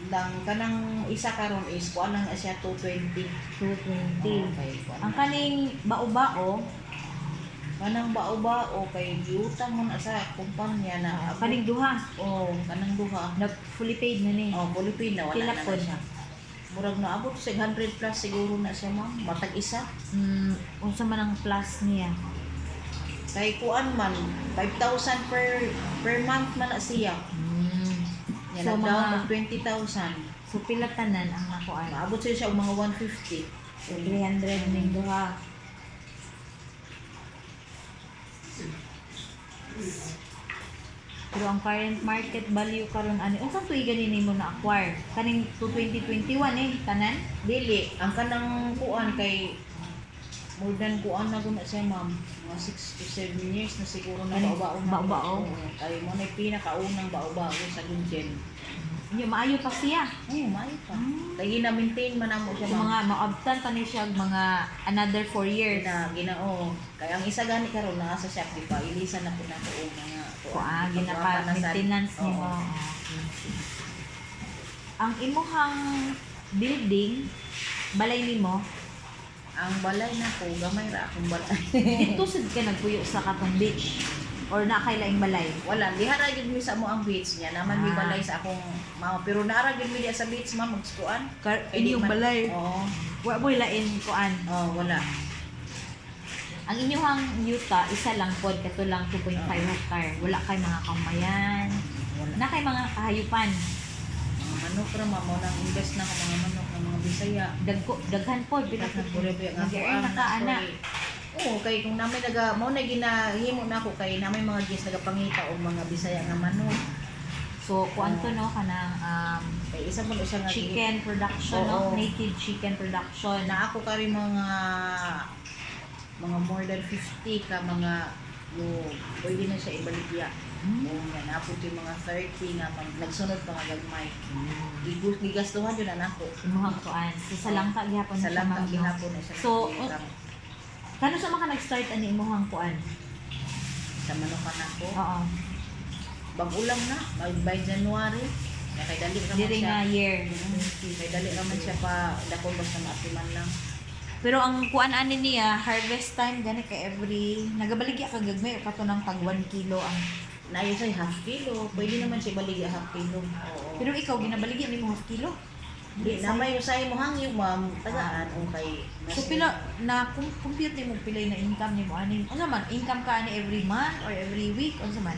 Ang kanang isa karon is kuan lang na siya 220. 220. Okay, kuan Ang na. kaning bao-bao Kanang bao-bao kay giutang mo na sa kumpanya na kaning duha kanang duha. na fully paid na ni. Fully paid na wala Pila na pod? siya. Murag na abot sa 100 plus siguro na siya ma'am. Matag isa. Unsa man ang plus niya? Kay kuan man 5,000 per month man na siya. Yan So, so, mga- down of 20,000. So pila tanan ang nakuan? Maabot siya og mga 150. So 300 ning duha. Pero ang current market value karon ani unsang tuigan nimo na acquire? Kaning to 2021 tanan? Dili, ang kanang kuan kay more than kuan na guna siya ma'am. Mga 6 to 7 years na siguro na Ano? bao-bao na. Bao-bao? Oo, kay mo na pinakaunang bao-bao sa Gunjen. Nya maayo pa siya. Ay, maayo pa. Mm. Kay gina-maintain man namo siya Yung ma'am. mga maabtan pa ni siya mga another 4 years. Ginao. Kay ang isa gani karon naa sa shop di pa ilisan na po na ko mga Kuan ginapa maintenance nimo. Okay. Ang imuhang building balay nimo Ang balay na ko gamay ra akong balay. dito sad ka nagpuyo sa katong beach or na kay laing balay. Wala, diha ra gyud mi sa mo ang beach niya. Naman mi Ah. balay sa akong mama pero naara gyud mi diha sa beach ma'am magsukuan. Inyong balay. Oo. Wa boy lain kuan. Wala. Ang inyong yuta isa lang pod kato lang 2.5 hectare. Wala kay mga kamayan. Wala. Na kay mga kahayupan. Mga manok ra ma'am mo nang invest na ko mga manok ng mga Bisaya. Daghan pod bila Kasi ko puro biya nga ko nag-earn na ka ana. Oo, kay kung namin mo na ginahimo na ko kay namin mga guest nagapangita og mga Bisaya nga manok. So kuan to no kanang Kay isa mo siya nga chicken production no, Oo. native chicken production. na ako kari mga more than 50 ka mga pwede na siya ibaligya. Oo, nga naapot yung mga 30 nga nagsunod pa nga gagmay. Gigastuhan yun na ako. Imuhang kuan. So sa langka gihapon na Sa siya lang ma'am, no? gihapon na siya. So, nakikita. Kano sa mga nag-start ani imuhang kuan? Sa manukan ako. Oo. Bag-ulam na, by January. Kay dali raman Diri siya. nga year. Kay dali raman siya pa dako basta maatiman lang. Pero ang kuan ani niya, harvest time gani ka every nagabaligya ka gagmay o kato ng tag 1 kilo ang. Nayo sa half kilo, pwede naman siya baligya half kilo. Oo. Pero ikaw ginabaligya nimo half kilo. Di na may usahay mo hangyo ma'am, tagaan o kay So pila na compute nimo pilay na income nimo ani? Unsa man income ka ani every month or every week unsa man?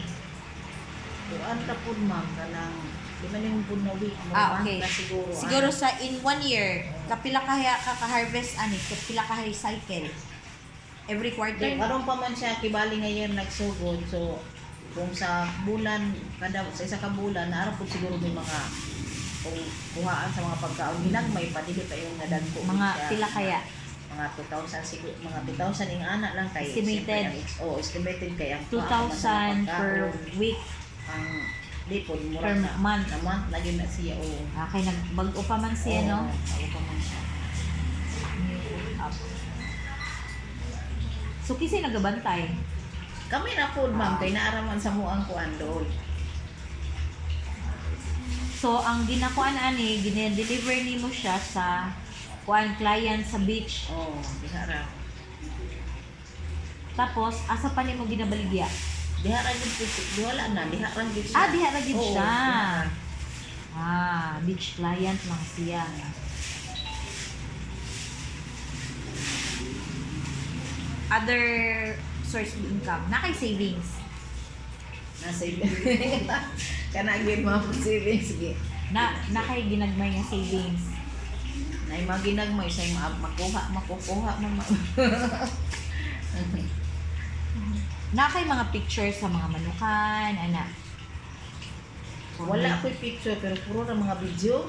kuan ta pud ma'am kanang di man yung pud na week mo Okay. siguro. Siguro sa in 1 year, kapila ka harvest ani, kapila ka recycle every quarter. Karon pa man siya kibali ngayon nagsugod. So kung sa bulan kada sa isa ka bulan naara pud siguro may mga kung kuhaan sa mga pagkaon nilang may padili pa yung nadagko Mga siya. pila kaya? Mga 2,000 siguro, mga 2,000 yung anak lang kay Estimated. siyempre ang estimated kay ang 2,000 per week ang lipod per mura na month. na month lagi na siya o Kay nagbago pa man siya no. bago pa man siya. Up. So kisay nagabantay. Kami na po ma'am kay naaraman sa muang kuan doon. So ang ginakuan ani, gine-deliver nimo siya sa kuan client sa beach. Oh, dihara. Tapos asa pa nimo ginabaligya? Dihara gid wala na dihara gid siya. Diha ra gid Oo, siya. dihara. Beach client lang siya. Other source of income, na kay savings. Na savings. Kana gid ma'am savings gid. Na kay ginagmay nga savings. Na mga ginagmay say makukuha na ma'am. Na kay mga pictures sa mga manukan, ana. Wala ko'y picture pero puro na mga video.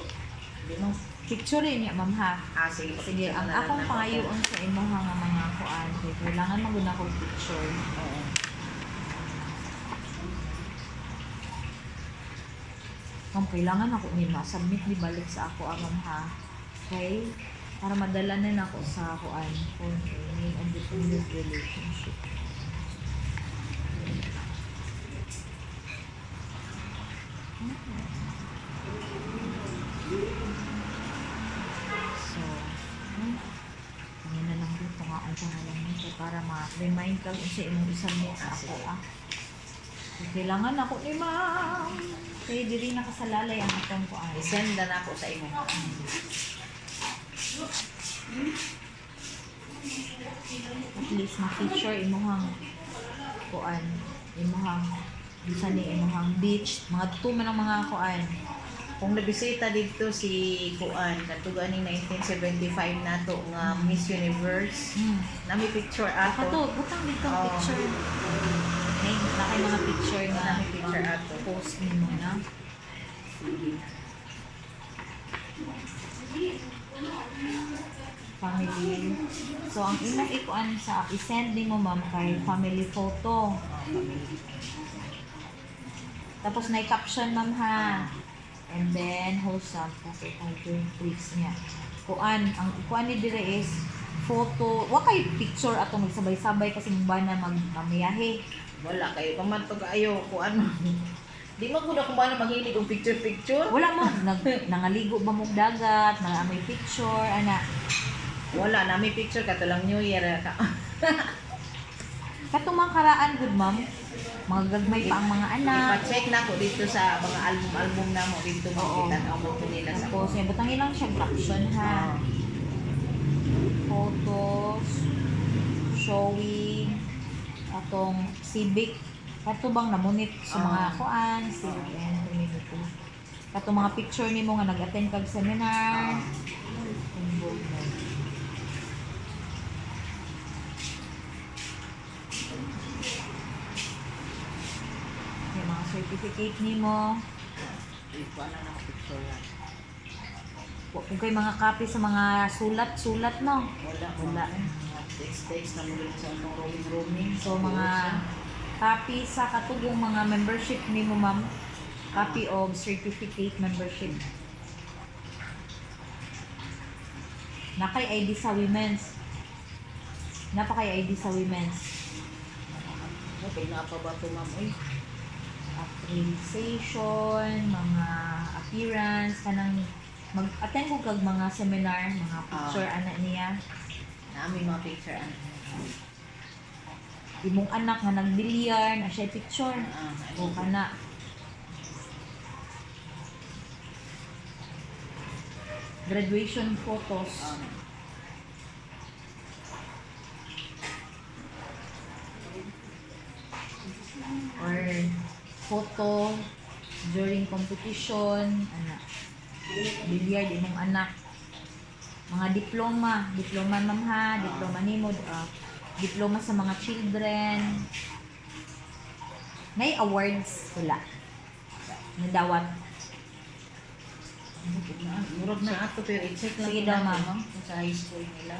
Di mo. Picture rin niya, ma'am ha. Sige, Sige, ang akong pangayoon sa imo nga mga kuan, kay kailangan maguna ko picture. Oo. Ma'am, kailangan ako ni submit ni balik sa ako ma'am ha. Okay? Para madala na ako sa kuan, name and dependent relationship. So, na lang dito nga ang pangalan nito para ma-remind ka kung sa imong isubmit sa ako Kailangan ako ni ma'am. Kaya diri nakasalalay ang atong kuan. I-send na ako sa imo. At least ma-feature imuhang kuan. Imuhang bisa ni imuhang beach. Mga tuman ang mga kuan. Kung nabisita dito si Kuan, katugan ning 1975 nato nga Miss Universe, nami picture ato. Kato, butang dito ang Oo. picture. May nakay mga picture nga Nami picture ato. post nimo na. Family. So, ang imong ikuan sa i-send nimo ma'am kay family photo. Tapos na caption ma'am ha. And then wholesome kasi yung tweets niya. Kuan, ang kuan ni dire is photo. Wa kay picture atong magsabay-sabay kasi mong na magmamiyahe. Wala kayo paman pag ayo Kuan. Di mo ko na kung paano maghilig og picture. Wala mo nangaligo ba mong dagat, may picture ana. Wala nami picture kato lang New Year ka. Katong mga karaan good ma'am. Mga gagmay pa ang mga anak. Ipa-check na ko dito sa mga album na mo dito Oo. makita na mo nila sa Tapos, yan, butangin lang siya caption ha. Photos, showing, atong civic. Kato bang namunit sa mga kuan, civic and community. Kato mga picture nimo nga nag-attend kag seminar. Involved mo. Yung mga certificate nimo. Ikuan na ako picture lang. Kung kay mga copy sa mga sulat-sulat no. Wala. Text na mo sa itong roaming. So mga copy sa katugong mga membership nimo ma'am. Copy of certificate membership. Nakay ID sa women's. Napakay ID sa women's. Okay, na pa ba ito, ma'am? Uy, Appreciation, mga appearance, kanang mag-attend ko kag mga seminar, mga picture ana niya. namin mga picture. Imong anak nga nagbilyar, na siya picture. O kana. graduation photos. Or photo during competition, bilyard imong anak. Mga diploma ma'am ha, diploma nimo, diploma sa mga children. May awards wala. Nadawat. Murag na ato pero i-check lang Sige daw, natin, ma'am. kung sa high school nila.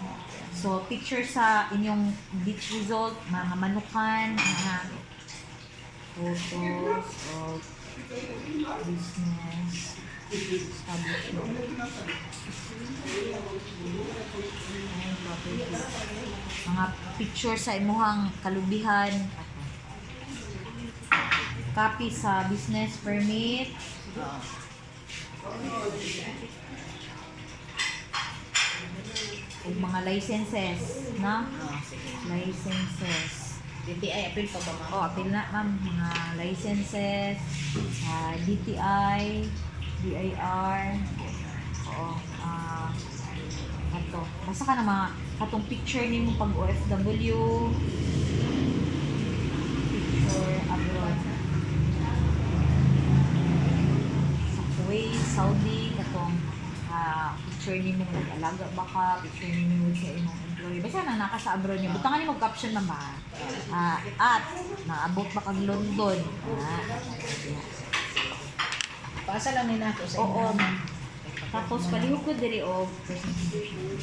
So, picture sa inyong beach result, mga manukan, mga photos of business establishment. And properties. Mga picture sa imuhang kalubihan. Copy sa business permit. Ug mga licenses, no? Sige. Licenses. DTI, appeal pa ba, ma'am? Oh, apil na ma'am, mga licenses, DTI, DIR, oo, ato. Basta ka na mga katong picture ni mo pag OFW, picture abroad. Sa Kuwait, Saudi, katong picture ni mo mag-alaga ba ka, picture ni mo sa imong employee. Basta na naka sa abroad niya. Butangan ni mo caption na ba? At naabot ba kag London? Pasa lang nila ito sa Oo. inyo. Tapos palihog ko diri og presentation.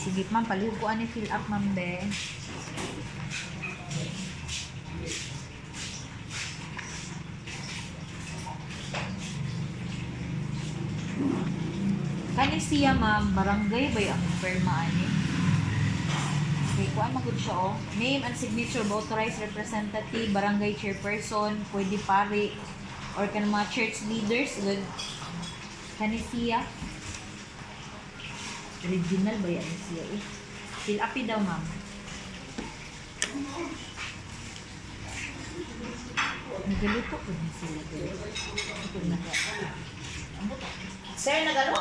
Sige ma'am, palihog ko ani fill up ma'am be. Kani siya ma'am, barangay ba ang perma ani? Okay, kuan magud siya oh. Name and signature of authorized representative, barangay chairperson, pwede pari, or kan mga church leaders, good. Kani siya. Original ba yan siya eh? Fill up daw ma'am. Nagaluto ko na sila. Ito na ka. Sir, nagalo?